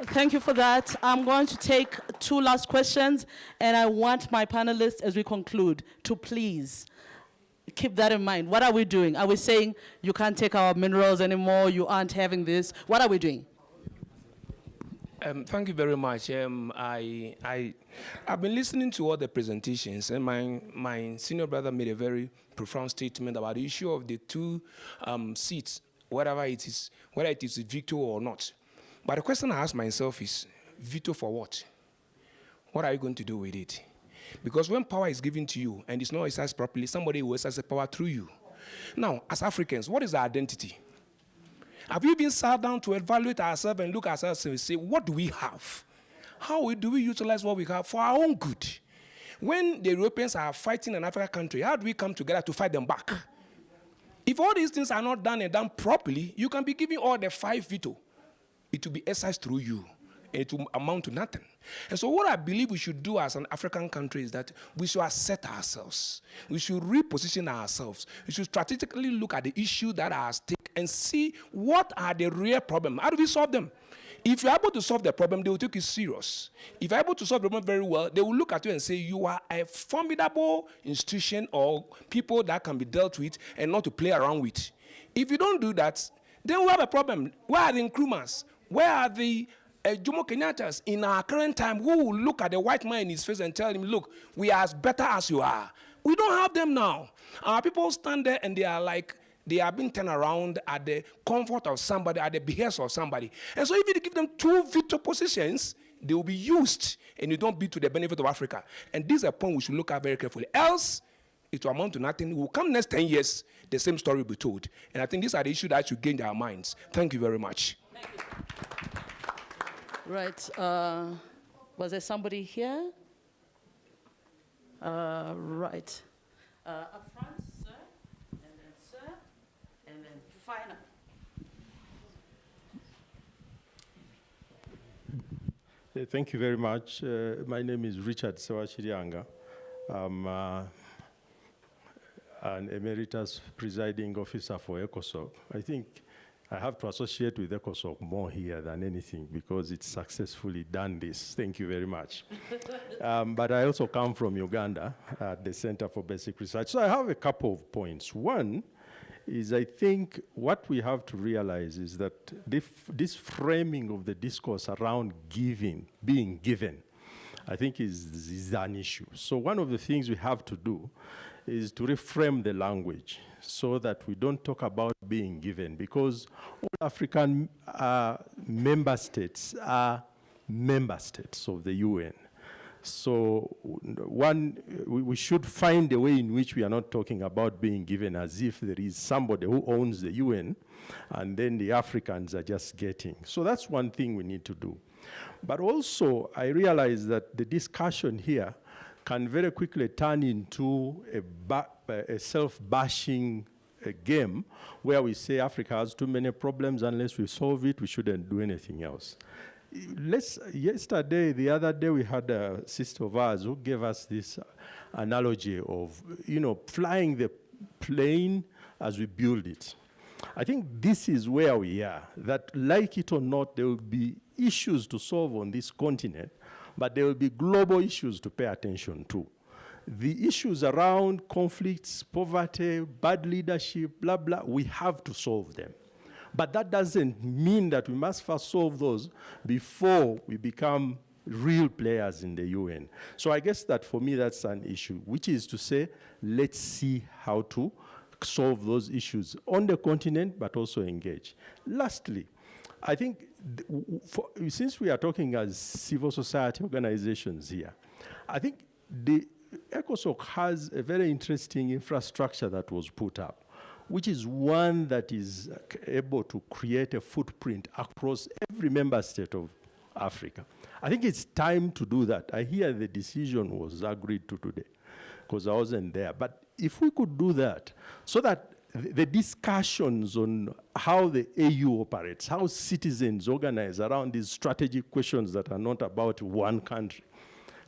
Thank you for that. I'm going to take 2 last questions, and I want my panelists, as we conclude, to please keep that in mind. What are we doing? Are we saying you can't take our minerals anymore, you aren't having this? What are we doing? Thank you very much. I've been listening to all the presentations, and my senior brother made a very profound statement about the issue of the 2 seats, whether it is veto or not. But the question I ask myself is, veto for what? What are you going to do with it? Because when power is given to you and it's not exercised properly, somebody will exercise the power through you. Now, as Africans, what is our identity? Have we been sat down to evaluate ourselves and look at ourselves and say, what do we have? How do we utilize what we have for our own good? When the Europeans are fighting an African country, how do we come together to fight them back? If all these things are not done and done properly, you can be giving all the 5 veto. It will be exercised through you, and it will amount to nothing. And so what I believe we should do as an African country is that we should assert ourselves. We should reposition ourselves. We should strategically look at the issue that are at stake and see what are the real problems. How do we solve them? If you're able to solve the problem, they will take you serious. If you're able to solve the problem very well, they will look at you and say, you are a formidable institution or people that can be dealt with and not to play around with. If you don't do that, then we have a problem. Where are the Nkrumahs? Where are the Jomo Kenyattas in our current time who will look at the white man in his face and tell him, look, we are as better as you are? We don't have them now. Our people stand there and they are like, they are being turned around at the comfort of somebody, at the behest of somebody. And so if you give them 2 veto positions, they will be used and it don't be to the benefit of Africa. And this is a point we should look at very carefully. Else, it will amount to nothing. It will come next 10 years, the same story will be told. And I think these are the issues that should gain their minds. Thank you very much. Right. Was there somebody here? Right. Up front, sir, and then sir, and then final. Thank you very much. My name is Richard Sewachirianga. I'm an emeritus presiding officer for ECOSOC. I think I have to associate with ECOSOC more here than anything because it's successfully done this. Thank you very much. But I also come from Uganda at the Center for Basic Research. So I have a couple of points. One is I think what we have to realize is that this framing of the discourse around giving, being given, I think is an issue. So one of the things we have to do is to reframe the language so that we don't talk about being given, because all African member states are member states of the UN. So we should find a way in which we are not talking about being given as if there is somebody who owns the UN and then the Africans are just getting. So that's one thing we need to do. But also, I realize that the discussion here can very quickly turn into a self-bashing game where we say Africa has too many problems, unless we solve it, we shouldn't do anything else. The other day, we had a sister of ours who gave us this analogy of, flying the plane as we build it. I think this is where we are, that like it or not, there will be issues to solve on this continent, but there will be global issues to pay attention to. The issues around conflicts, poverty, bad leadership, blah, blah, we have to solve them. But that doesn't mean that we must first solve those before we become real players in the UN. So I guess that for me, that's an issue, which is to say, let's see how to solve those issues on the continent, but also engage. Lastly, I think since we are talking as civil society organizations here, I think the ECOSOC has a very interesting infrastructure that was put up, which is one that is able to create a footprint across every member state of Africa. I think it's time to do that. I hear the decision was agreed to today, because I wasn't there. But if we could do that, so that the discussions on how the AU operates, how citizens organize around these strategic questions that are not about one country,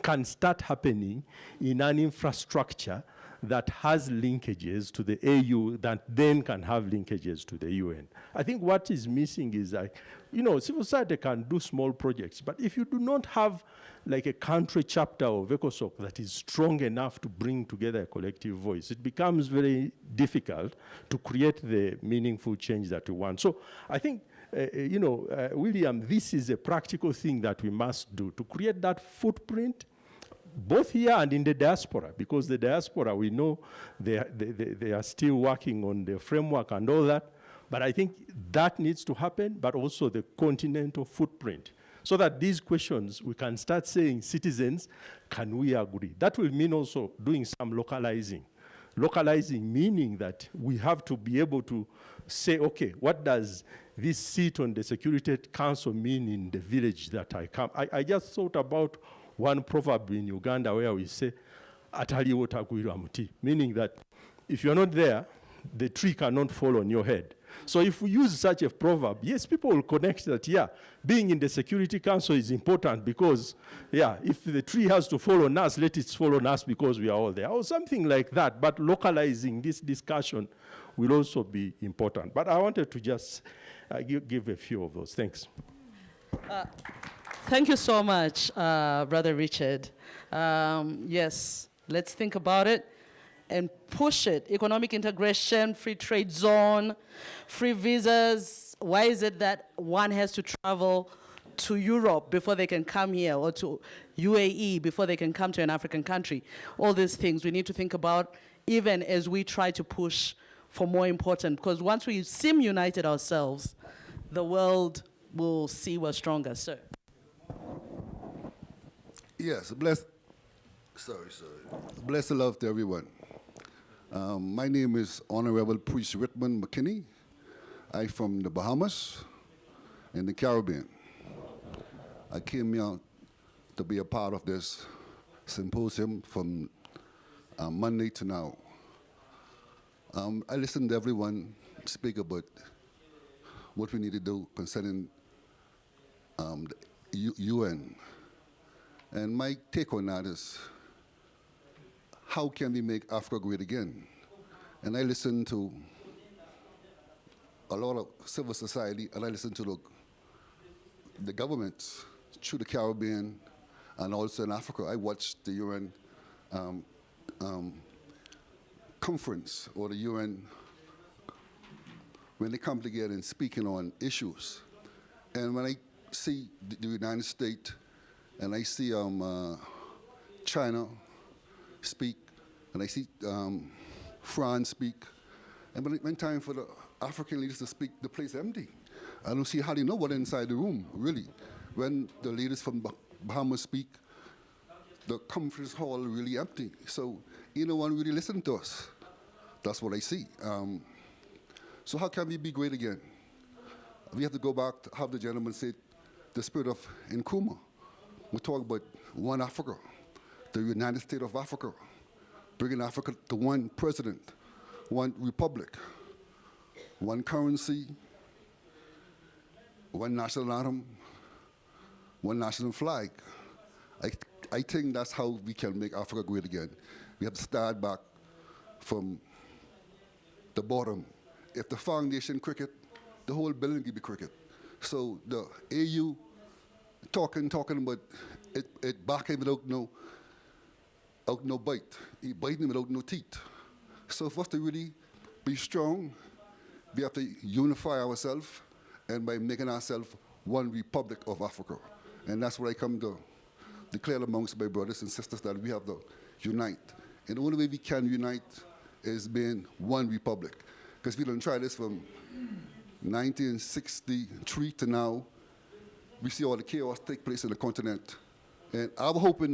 can start happening in an infrastructure that has linkages to the AU that then can have linkages to the UN. I think what is missing is that, civil society can do small projects, but if you do not have like a country chapter of ECOSOC that is strong enough to bring together a collective voice, it becomes very difficult to create the meaningful change that we want. So I think, William, this is a practical thing that we must do to create that footprint, both here and in the diaspora, because the diaspora, we know they are still working on the framework and all that, but I think that needs to happen, but also the continental footprint, so that these questions, we can start saying, citizens, can we agree? That will mean also doing some localizing. Localizing meaning that we have to be able to say, okay, what does this seat on the Security Council mean in the village that I come? I just thought about one proverb in Uganda where we say, "Ataliwo tagwirwa muti," meaning that if you're not there, the tree cannot fall on your head. So if we use such a proverb, yes, people will connect that, yeah, being in the Security Council is important because, yeah, if the tree has to fall on us, let it fall on us because we are all there, or something like that. But localizing this discussion will also be important. But I wanted to just give a few of those. Thanks. Thank you so much, Brother Richard. Yes, let's think about it and push it. Economic integration, free trade zone, free visas. Why is it that one has to travel to Europe before they can come here, or to UAE before they can come to an African country? All these things we need to think about, even as we try to push for more important, because once we seem united ourselves, the world will see we're stronger. Sir. Yes, blessed love to everyone. My name is Honorable Priest Richmond McKinney. I'm from the Bahamas in the Caribbean. I came here to be a part of this symposium from Monday to now. I listened to everyone speak about what we need to do concerning the UN. And my take on that is, how can we make Africa great again? And I listened to a lot of civil society, and I listened to the governments through the Caribbean and also in Africa. I watched the UN conference, or the UN, when they come together and speaking on issues. And when I see the United States, and I see China speak, and I see France speak, and when time for the African leaders to speak, the place empty. I don't see how they know what's inside the room, really. When the leaders from Bahamas speak, the conference hall really empty. So no one really listen to us. That's what I see. So how can we be great again? We have to go back to how the gentleman said, the spirit of Nkrumah. We talk about one Africa, the United States of Africa, bringing Africa to one president, one republic, one currency, one national anthem, one national flag. I think that's how we can make Africa great again. We have to start back from the bottom. If the foundation crooked, the whole building will be crooked. So the AU talking about it backing without no bite, biting without no teeth. So for us to really be strong, we have to unify ourselves, and by making ourselves one republic of Africa. And that's what I come to declare amongst my brothers and sisters, that we have to unite. And the only way we can unite is being one republic. Because we don't try this from 1963 to now. We see all the chaos take place in the continent. And our hope in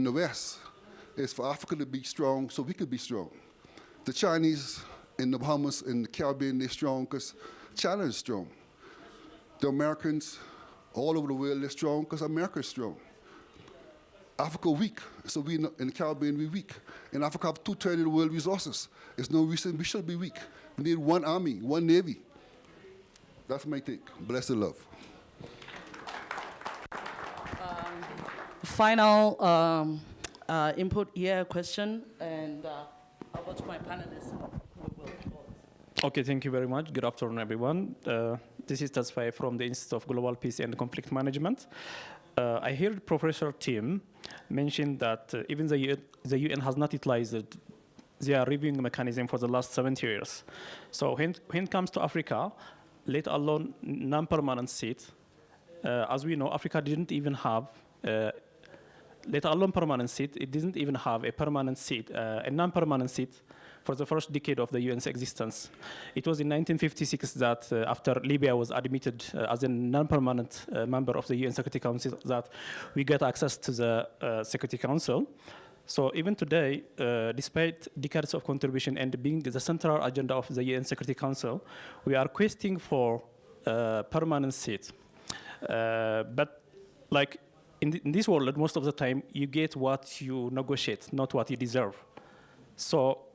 the West is for Africa to be strong so we could be strong. The Chinese in the Bahamas, in the Caribbean, they're strong because China is strong. The Americans all over the world are strong because America is strong. Africa weak, so we in the Caribbean we weak. And Africa have 2/3 of the world resources. There's no reason we should be weak. We need one army, one navy. That's my take. Bless and love. Final input here, question, and I'll go to my panelists. Okay, thank you very much. Good afternoon, everyone. This is Tasfai from the Institute of Global Peace and Conflict Management. I heard Professor Tim mention that even the UN has not utilized their reviewing mechanism for the last 70 years. So when it comes to Africa, let alone non-permanent seat, as we know, Africa didn't even have, let alone permanent seat, it didn't even have a permanent seat, a non-permanent seat for the first decade of the UN's existence. It was in 1956 that after Libya was admitted as a non-permanent member of the UN Security Council that we get access to the Security Council. So even today, despite decades of contribution and being the central agenda of the UN Security Council, we are questing for permanent seat. But like in this world, most of the time, you get what you negotiate, not what you deserve. So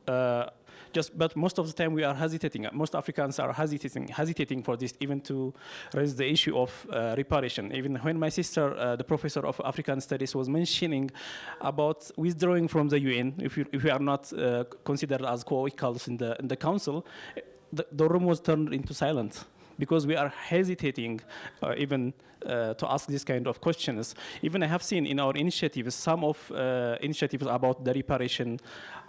but most of the time we are hesitating. Most Africans are hesitating for this, even to raise the issue of reparation. Even when my sister, the professor of African Studies, was mentioning about withdrawing from the UN, if we are not considered as co-equals in the council, the room was turned into silence, because we are hesitating even to ask this kind of questions. Even I have seen in our initiatives, some of initiatives about the reparation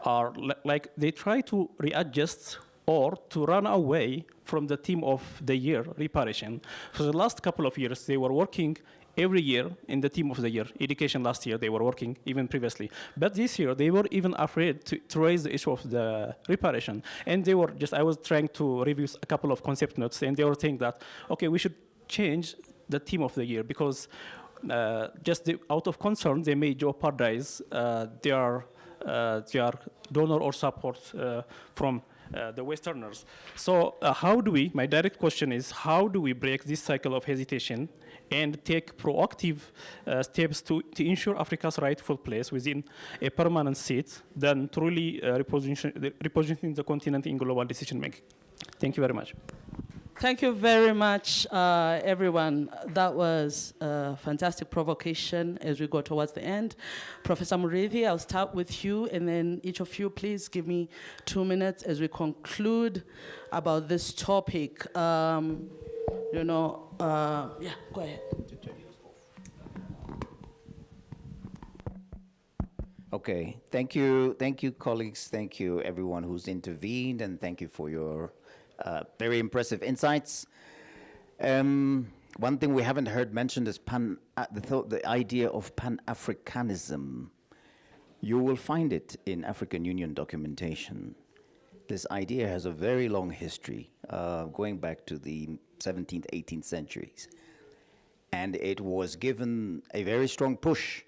are like they try to readjust or to run away from the theme of the year, reparation. For the last couple of years, they were working every year in the theme of the year. Education last year, they were working even previously. But this year, they were even afraid to raise the issue of the reparation. And they were I was trying to review a couple of concept notes, and they were saying that, okay, we should change the theme of the year, because out of concern, they may jeopardize their donor or support from the Westerners. So my direct question is, how do we break this cycle of hesitation and take proactive steps to ensure Africa's rightful place within a permanent seat, then truly repositioning the continent in global decision making? Thank you very much. Thank you very much, everyone. That was a fantastic provocation as we go towards the end. Professor Murithi, I'll start with you, and then each of you, please give me 2 minutes as we conclude about this topic. Yeah, go ahead. Okay, thank you, colleagues. Thank you, everyone who's intervened, and thank you for your very impressive insights. One thing we haven't heard mentioned is the idea of Pan-Africanism. You will find it in African Union documentation. This idea has a very long history, going back to the 17th, 18th centuries. And it was given a very strong push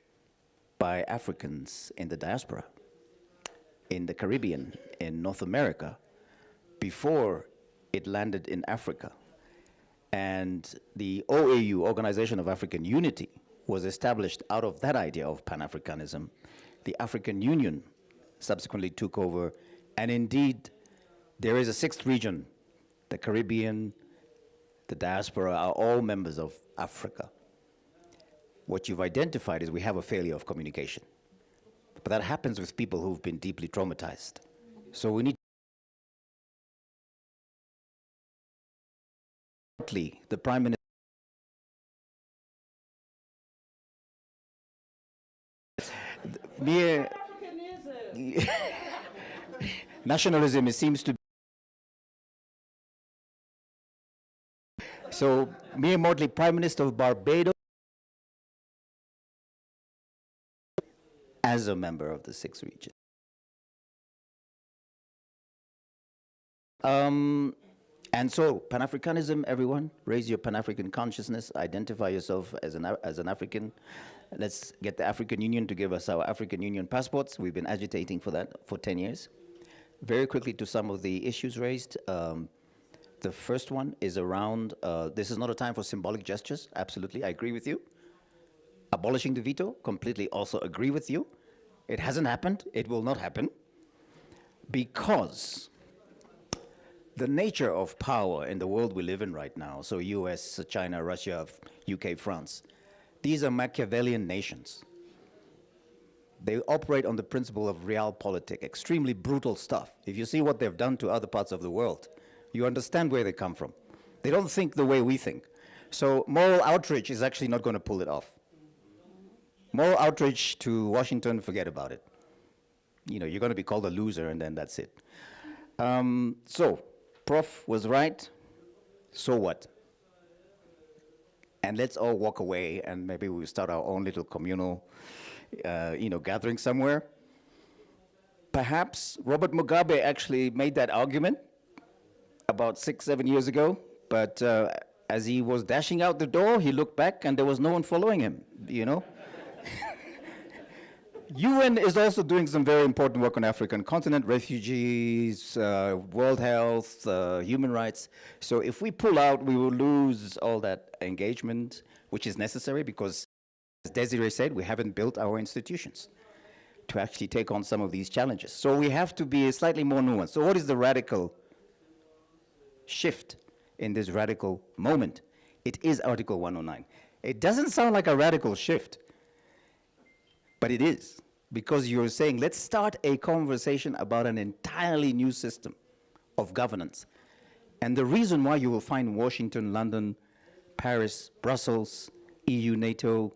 by Africans in the diaspora, in the Caribbean, in North America, before it landed in Africa. And the OAU, Organization of African Unity, was established out of that idea of Pan-Africanism. The African Union subsequently took over, and indeed, there is a sixth region. The Caribbean, the diaspora are all members of Africa. What you've identified is we have a failure of communication. But that happens with people who've been deeply traumatized. So we need the Prime Minister mere nationalism, it seems to be. So Mia Motley, Prime Minister of Barbados, as a member of the sixth region. And so, Pan-Africanism, everyone, raise your Pan-African consciousness, identify yourself as an African. Let's get the African Union to give us our African Union passports. We've been agitating for that for 10 years. Very quickly to some of the issues raised. The first one is around, this is not a time for symbolic gestures. Absolutely, I agree with you. Abolishing the veto, completely also agree with you. It hasn't happened, it will not happen, because the nature of power in the world we live in right now, so US, China, Russia, UK, France, these are Machiavellian nations. They operate on the principle of realpolitik, extremely brutal stuff. If you see what they've done to other parts of the world, you understand where they come from. They don't think the way we think. So moral outrage is actually not going to pull it off. Moral outrage to Washington, forget about it. You know, you're going to be called a loser, and then that's it. So, Prof was right. So what? And let's all walk away, and maybe we'll start our own little communal, gathering somewhere. Perhaps Robert Mugabe actually made that argument about 6, 7 years ago, but as he was dashing out the door, he looked back and there was no one following him, you know? UN is also doing some very important work on African continent, refugees, world health, human rights. So if we pull out, we will lose all that engagement, which is necessary because, as Desiree said, we haven't built our institutions to actually take on some of these challenges. So we have to be slightly more nuanced. So what is the radical shift in this radical moment? It is Article 109. It doesn't sound like a radical shift, but it is, because you're saying, let's start a conversation about an entirely new system of governance. And the reason why you will find Washington, London, Paris, Brussels, EU, NATO,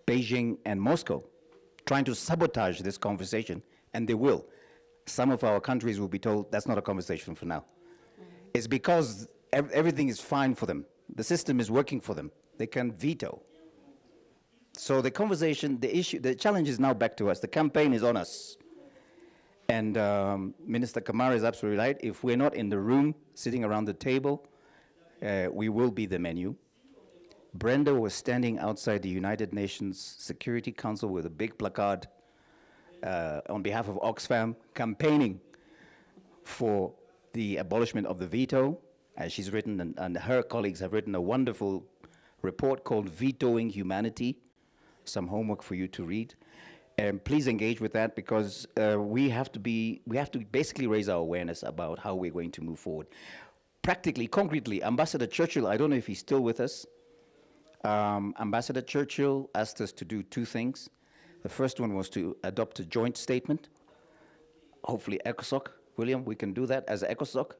Beijing, and Moscow trying to sabotage this conversation, and they will. Some of our countries will be told that's not a conversation for now. It's because everything is fine for them. The system is working for them. They can veto. So the conversation, the issue, the challenge is now back to us. The campaign is on us. And Minister Kamara is absolutely right. If we're not in the room, sitting around the table, we will be the menu. Brenda was standing outside the United Nations Security Council with a big placard on behalf of Oxfam, campaigning for the abolishment of the veto, as she's written, and her colleagues have written a wonderful report called Vetoing Humanity, some homework for you to read. Please engage with that, because we have to basically raise our awareness about how we're going to move forward. Practically, concretely, Ambassador Churchill, I don't know if he's still with us. Ambassador Churchill asked us to do two things. The first one was to adopt a joint statement. Hopefully ECOSOC, William, we can do that as ECOSOC.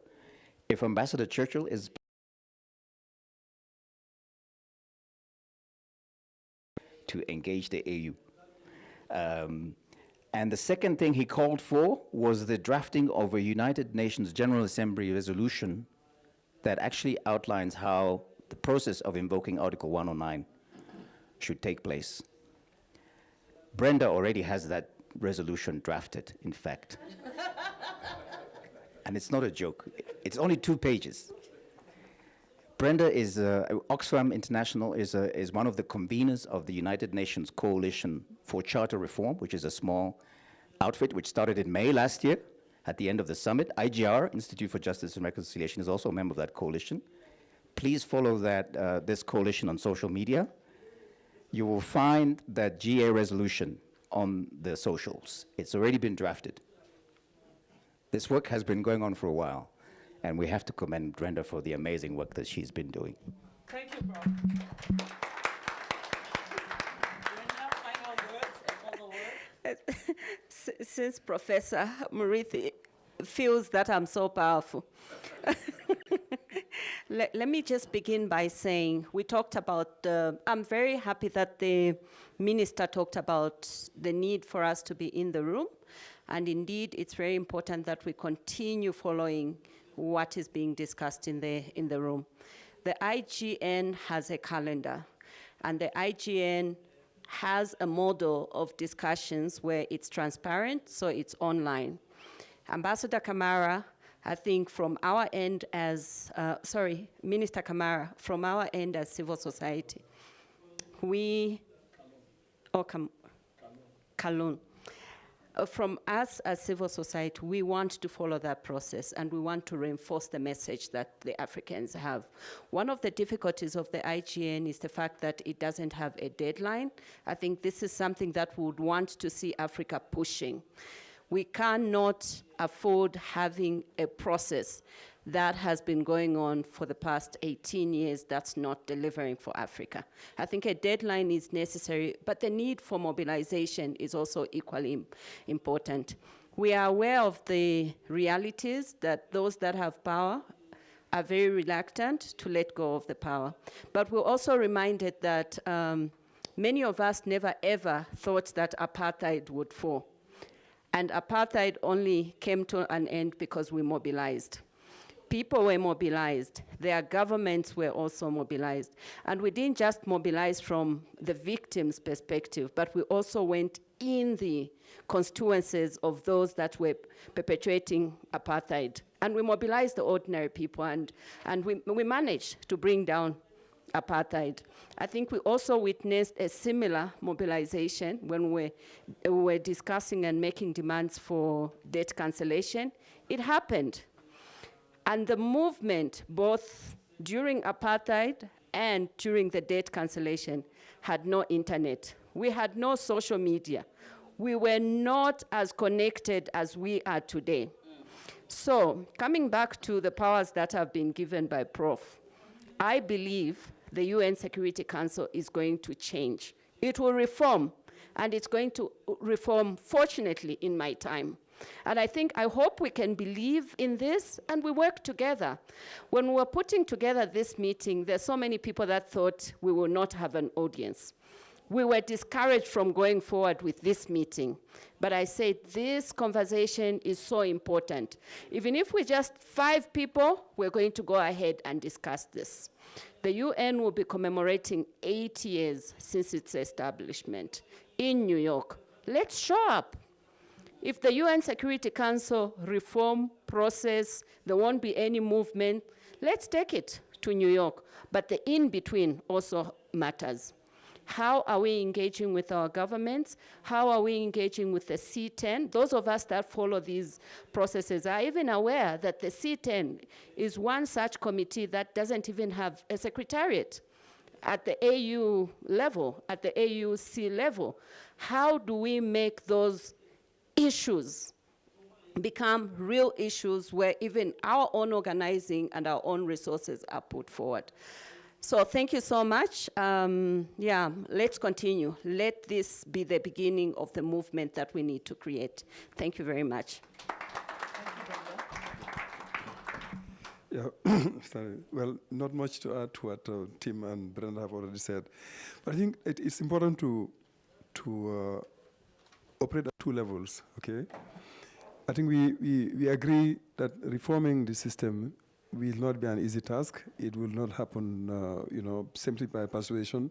If Ambassador Churchill is to engage the AU. And the second thing he called for was the drafting of a United Nations General Assembly resolution that actually outlines how the process of invoking Article 109 should take place. Brenda already has that resolution drafted, in fact. And it's not a joke. It's only 2 pages. Brenda is, Oxfam International is one of the conveners of the United Nations Coalition for Charter Reform, which is a small outfit which started in May last year at the end of the summit. IGR, Institute for Justice and Reconciliation, is also a member of that coalition. Please follow this coalition on social media. You will find that GA resolution on the socials. It's already been drafted. This work has been going on for a while, and we have to commend Brenda for the amazing work that she's been doing. Thank you, Bob. Since Professor Murithi feels that I'm so powerful, let me just begin by saying we talked about, I'm very happy that the minister talked about the need for us to be in the room. And indeed, it's very important that we continue following what is being discussed in the room. The IGN has a calendar, and the IGN has a model of discussions where it's transparent, so it's online. Ambassador Kamara, I think from our end as, Minister Kamara, from our end as civil society, Kalun. From us as civil society, we want to follow that process, and we want to reinforce the message that the Africans have. One of the difficulties of the IGN is the fact that it doesn't have a deadline. I think this is something that we would want to see Africa pushing. We cannot afford having a process that has been going on for the past 18 years that's not delivering for Africa. I think a deadline is necessary, but the need for mobilization is also equally important. We are aware of the realities that those that have power are very reluctant to let go of the power. But we're also reminded that many of us never ever thought that apartheid would fall. And apartheid only came to an end because we mobilized. People were mobilized, their governments were also mobilized. And we didn't just mobilize from the victim's perspective, but we also went in the constituencies of those that were perpetuating apartheid. And we mobilized the ordinary people, and we managed to bring down apartheid. I think we also witnessed a similar mobilization when we were discussing and making demands for debt cancellation. It happened. And the movement, both during apartheid and during the debt cancellation, had no internet. We had no social media. We were not as connected as we are today. So, coming back to the powers that have been given by Prof, I believe the UN Security Council is going to change. It will reform, and it's going to reform, fortunately, in my time. And I hope we can believe in this, and we work together. When we were putting together this meeting, there's so many people that thought we will not have an audience. We were discouraged from going forward with this meeting. But I said, this conversation is so important. Even if we're just 5 people, we're going to go ahead and discuss this. The UN will be commemorating 8 years since its establishment in New York. Let's show up. If the UN Security Council reform process, there won't be any movement, let's take it to New York. But the in-between also matters. How are we engaging with our governments? How are we engaging with the C10? Those of us that follow these processes are even aware that the C10 is one such committee that doesn't even have a secretariat at the AU level, at the AUC level. How do we make those issues become real issues where even our own organizing and our own resources are put forward? So thank you so much. Yeah, let's continue. Let this be the beginning of the movement that we need to create. Thank you very much. Yeah, sorry. Well, not much to add to what Tim and Brenda have already said. But I think it's important to operate at two levels, okay? I think we agree that reforming the system will not be an easy task. It will not happen, simply by persuasion.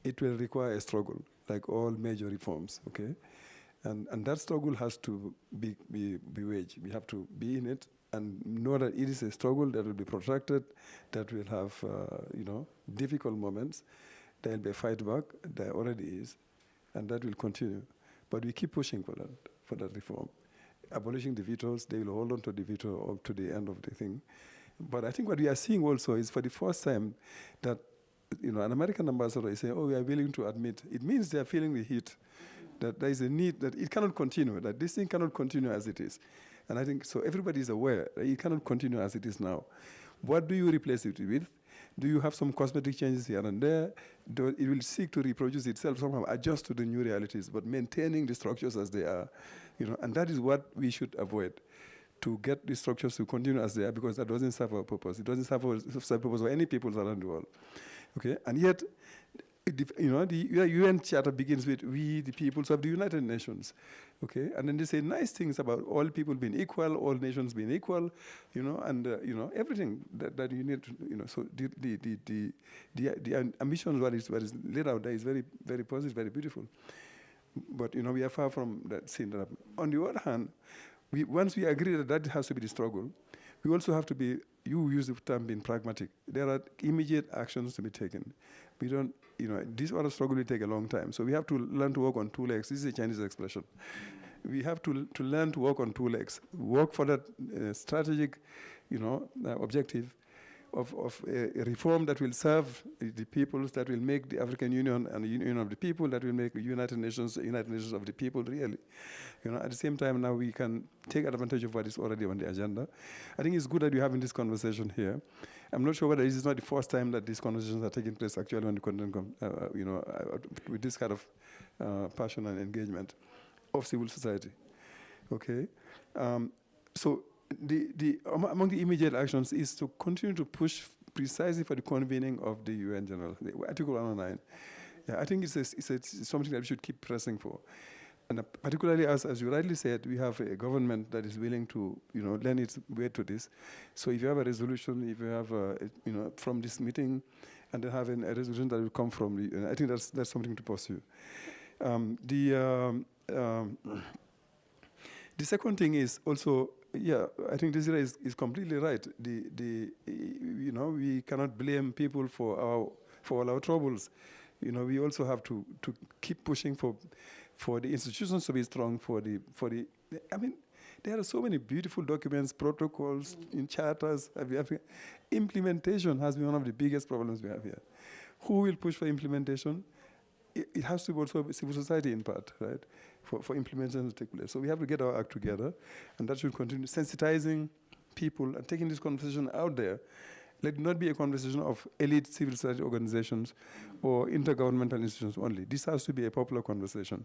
It will require a struggle, like all major reforms, okay? And that struggle has to be waged. We have to be in it and know that it is a struggle that will be protracted, that will have, difficult moments. There will be a fight back, there already is, and that will continue. But we keep pushing for that reform. Abolishing the vetoes, they will hold on to the veto up to the end of the thing. But I think what we are seeing also is for the first time that an American ambassador is saying, oh, we are willing to admit. It means they are feeling the heat, that there is a need, that it cannot continue, that this thing cannot continue as it is. And I think, so everybody is aware that it cannot continue as it is now. What do you replace it with? Do you have some cosmetic changes here and there? It will seek to reproduce itself, somehow adjust to the new realities, but maintaining the structures as they are. And that is what we should avoid, to get the structures to continue as they are, because that doesn't serve our purpose. It doesn't serve the purpose of any peoples around the world. Okay, and yet, the UN Charter begins with "we, the peoples of the United Nations." Okay, and then they say nice things about all people being equal, all nations being equal, and everything that you need to, So the ambition what is laid out there is very, very positive, very beautiful. But we are far from that scene. On the other hand, once we agree that has to be the struggle, we also have to be, you use the term being pragmatic. There are immediate actions to be taken. We don't, this other struggle will take a long time. So we have to learn to walk on two legs. This is a Chinese expression. We have to learn to walk on two legs. Work for that strategic, objective of a reform that will serve the peoples, that will make the African Union and the Union of the People, that will make the United Nations of the people, really. At the same time, now we can take advantage of what is already on the agenda. I think it's good that we're having this conversation here. I'm not sure whether this is not the first time that these conversations are taking place actually on the continent, with this kind of passion and engagement of civil society. Okay, so among the immediate actions is to continue to push precisely for the convening of the UN General, Article 109. Yeah, I think it's something that we should keep pressing for. And particularly as you rightly said, we have a government that is willing to, lend its weight to this. So if you have a resolution, if you have, from this meeting, and then having a resolution that will come from I think that's something to pursue. The second thing is also, I think Desiree is completely right. We cannot blame people for all our troubles. We also have to keep pushing for the institutions to be strong, there are so many beautiful documents, protocols, in charters. Implementation has been one of the biggest problems we have here. Who will push for implementation? It has to be also civil society in part, right, for implementation to take place. So we have to get our act together, and that should continue sensitizing people and taking this conversation out there. Let it not be a conversation of elite civil society organizations or intergovernmental institutions only. This has to be a popular conversation.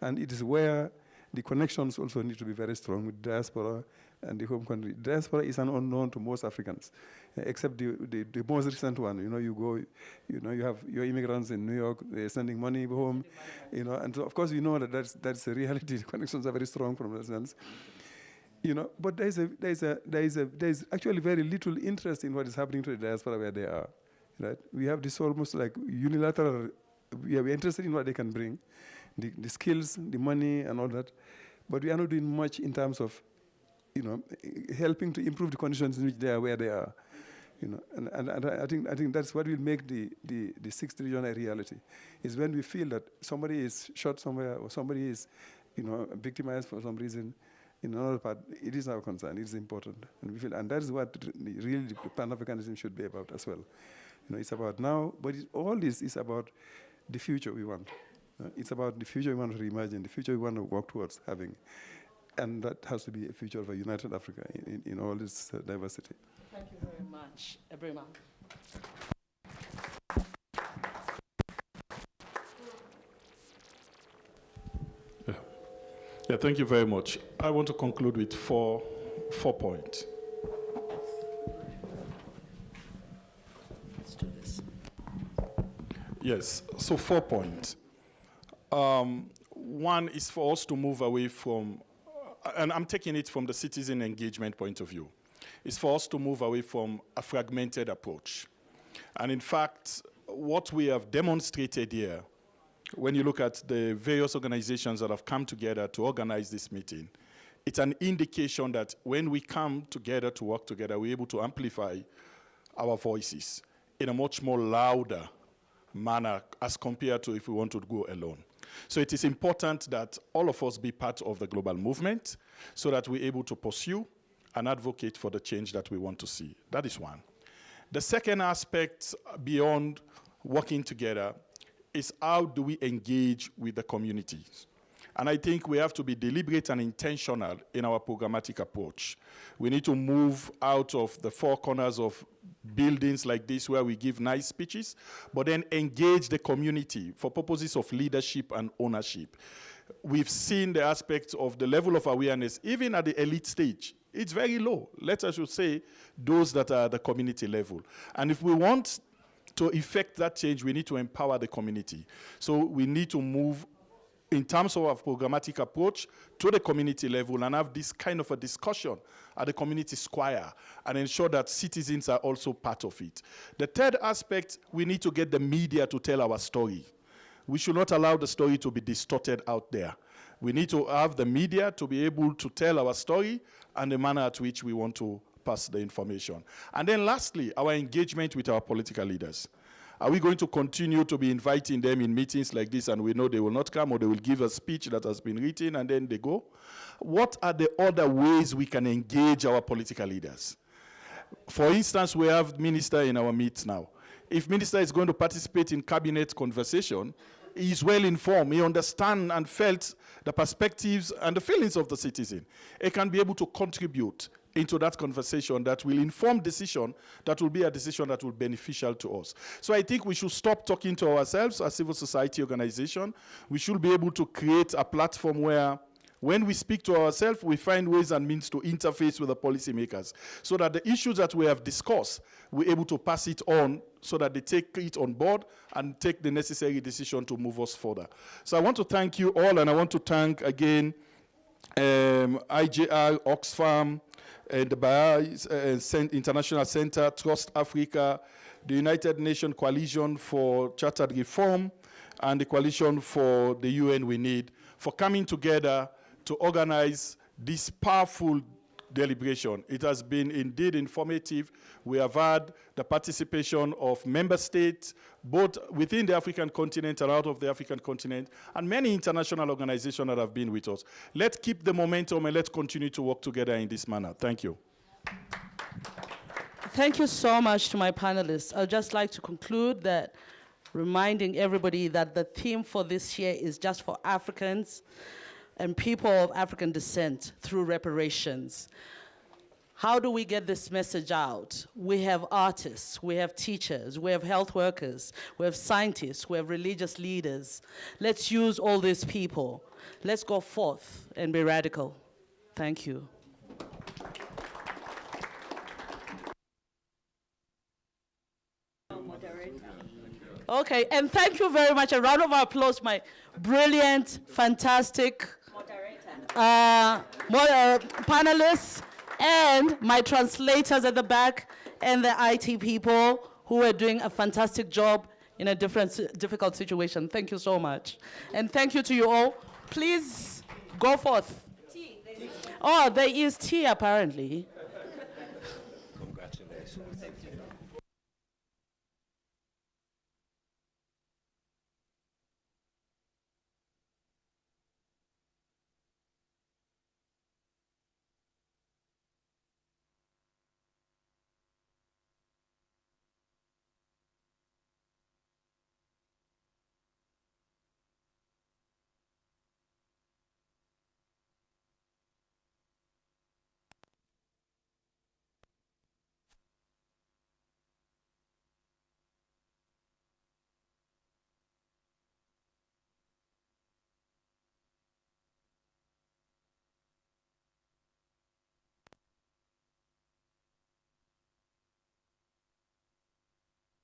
And it is where the connections also need to be very strong with diaspora and the home country. Diaspora is an unknown to most Africans, except the most recent one. You go, you have your immigrants in New York, they're sending money home, and so of course that's a reality. The connections are very strong from that sense. But there is actually very little interest in what is happening to the diaspora where they are, right? We have this almost like unilateral, we are interested in what they can bring, the skills, the money, and all that, but we are not doing much in terms of, helping to improve the conditions in which they are where they are. You know, and I think that's what will make the sixth region a reality, is when we feel that somebody is shot somewhere or somebody is, you know, victimized for some reason in another part. It is our concern. It is important, and we feel, and that is what really the Pan-Africanism should be about as well. You know, it's about now, but all this is about the future we want. It's about the future we want to reimagine, the future we want to work towards having, and that has to be a future of a united Africa in all its diversity. Thank you very much, Ebrima. Yeah, thank you very much. I want to conclude with four points. Let's do this. Yes, so 4 points. One is for us to move away from, and I'm taking it from the citizen engagement point of view, is for us to move away from a fragmented approach. And in fact, what we have demonstrated here, when you look at the various organizations that have come together to organize this meeting, it's an indication that when we come together to work together, we're able to amplify our voices in a much more louder manner as compared to if we want to go alone. So it is important that all of us be part of the global movement so that we're able to pursue and advocate for the change that we want to see. That is one. The second aspect beyond working together is how do we engage with the communities? And I think we have to be deliberate and intentional in our programmatic approach. We need to move out of the four corners of buildings like this where we give nice speeches, but then engage the community for purposes of leadership and ownership. We've seen the aspects of the level of awareness, even at the elite stage. It's very low. Let us say those that are at the community level. And if we want to effect that change, we need to empower the community. So we need to move in terms of our programmatic approach to the community level and have this kind of a discussion at the community square and ensure that citizens are also part of it. The third aspect, we need to get the media to tell our story. We should not allow the story to be distorted out there. We need to have the media to be able to tell our story and the manner at which we want to pass the information. And then lastly, our engagement with our political leaders. Are we going to continue to be inviting them in meetings like this and we know they will not come, or they will give a speech that has been written and then they go? What are the other ways we can engage our political leaders? For instance, we have minister in our midst now. If minister is going to participate in cabinet conversation, he is well informed, he understands and felt the perspectives and the feelings of the citizen. He can be able to contribute into that conversation that will inform decision that will be a decision that will be beneficial to us. So I think we should stop talking to ourselves as civil society organization. We should be able to create a platform where when we speak to ourselves, we find ways and means to interface with the policymakers so that the issues that we have discussed, we're able to pass it on so that they take it on board and take the necessary decision to move us further. So I want to thank you all, and I want to thank again IJR, Oxfam, and the Bahia International Center, Trust Africa, the United Nations Coalition for Chartered Reform, and the Coalition for the UN We Need for coming together to organize this powerful deliberation. It has been indeed informative. We have had the participation of member states, both within the African continent and out of the African continent, and many international organizations that have been with us. Let's keep the momentum and let's continue to work together in this manner. Thank you. Thank you so much to my panelists. I'd just like to conclude that reminding everybody that the theme for this year is just for Africans and people of African descent through reparations. How do we get this message out? We have artists, we have teachers, we have health workers, we have scientists, we have religious leaders. Let's use all these people. Let's go forth and be radical. Thank you. Okay, and thank you very much. A round of applause, my brilliant, fantastic panelists, and my translators at the back, and the IT people who are doing a fantastic job in a difficult situation. Thank you so much. And thank you to you all. Please go forth. Oh, there is tea apparently.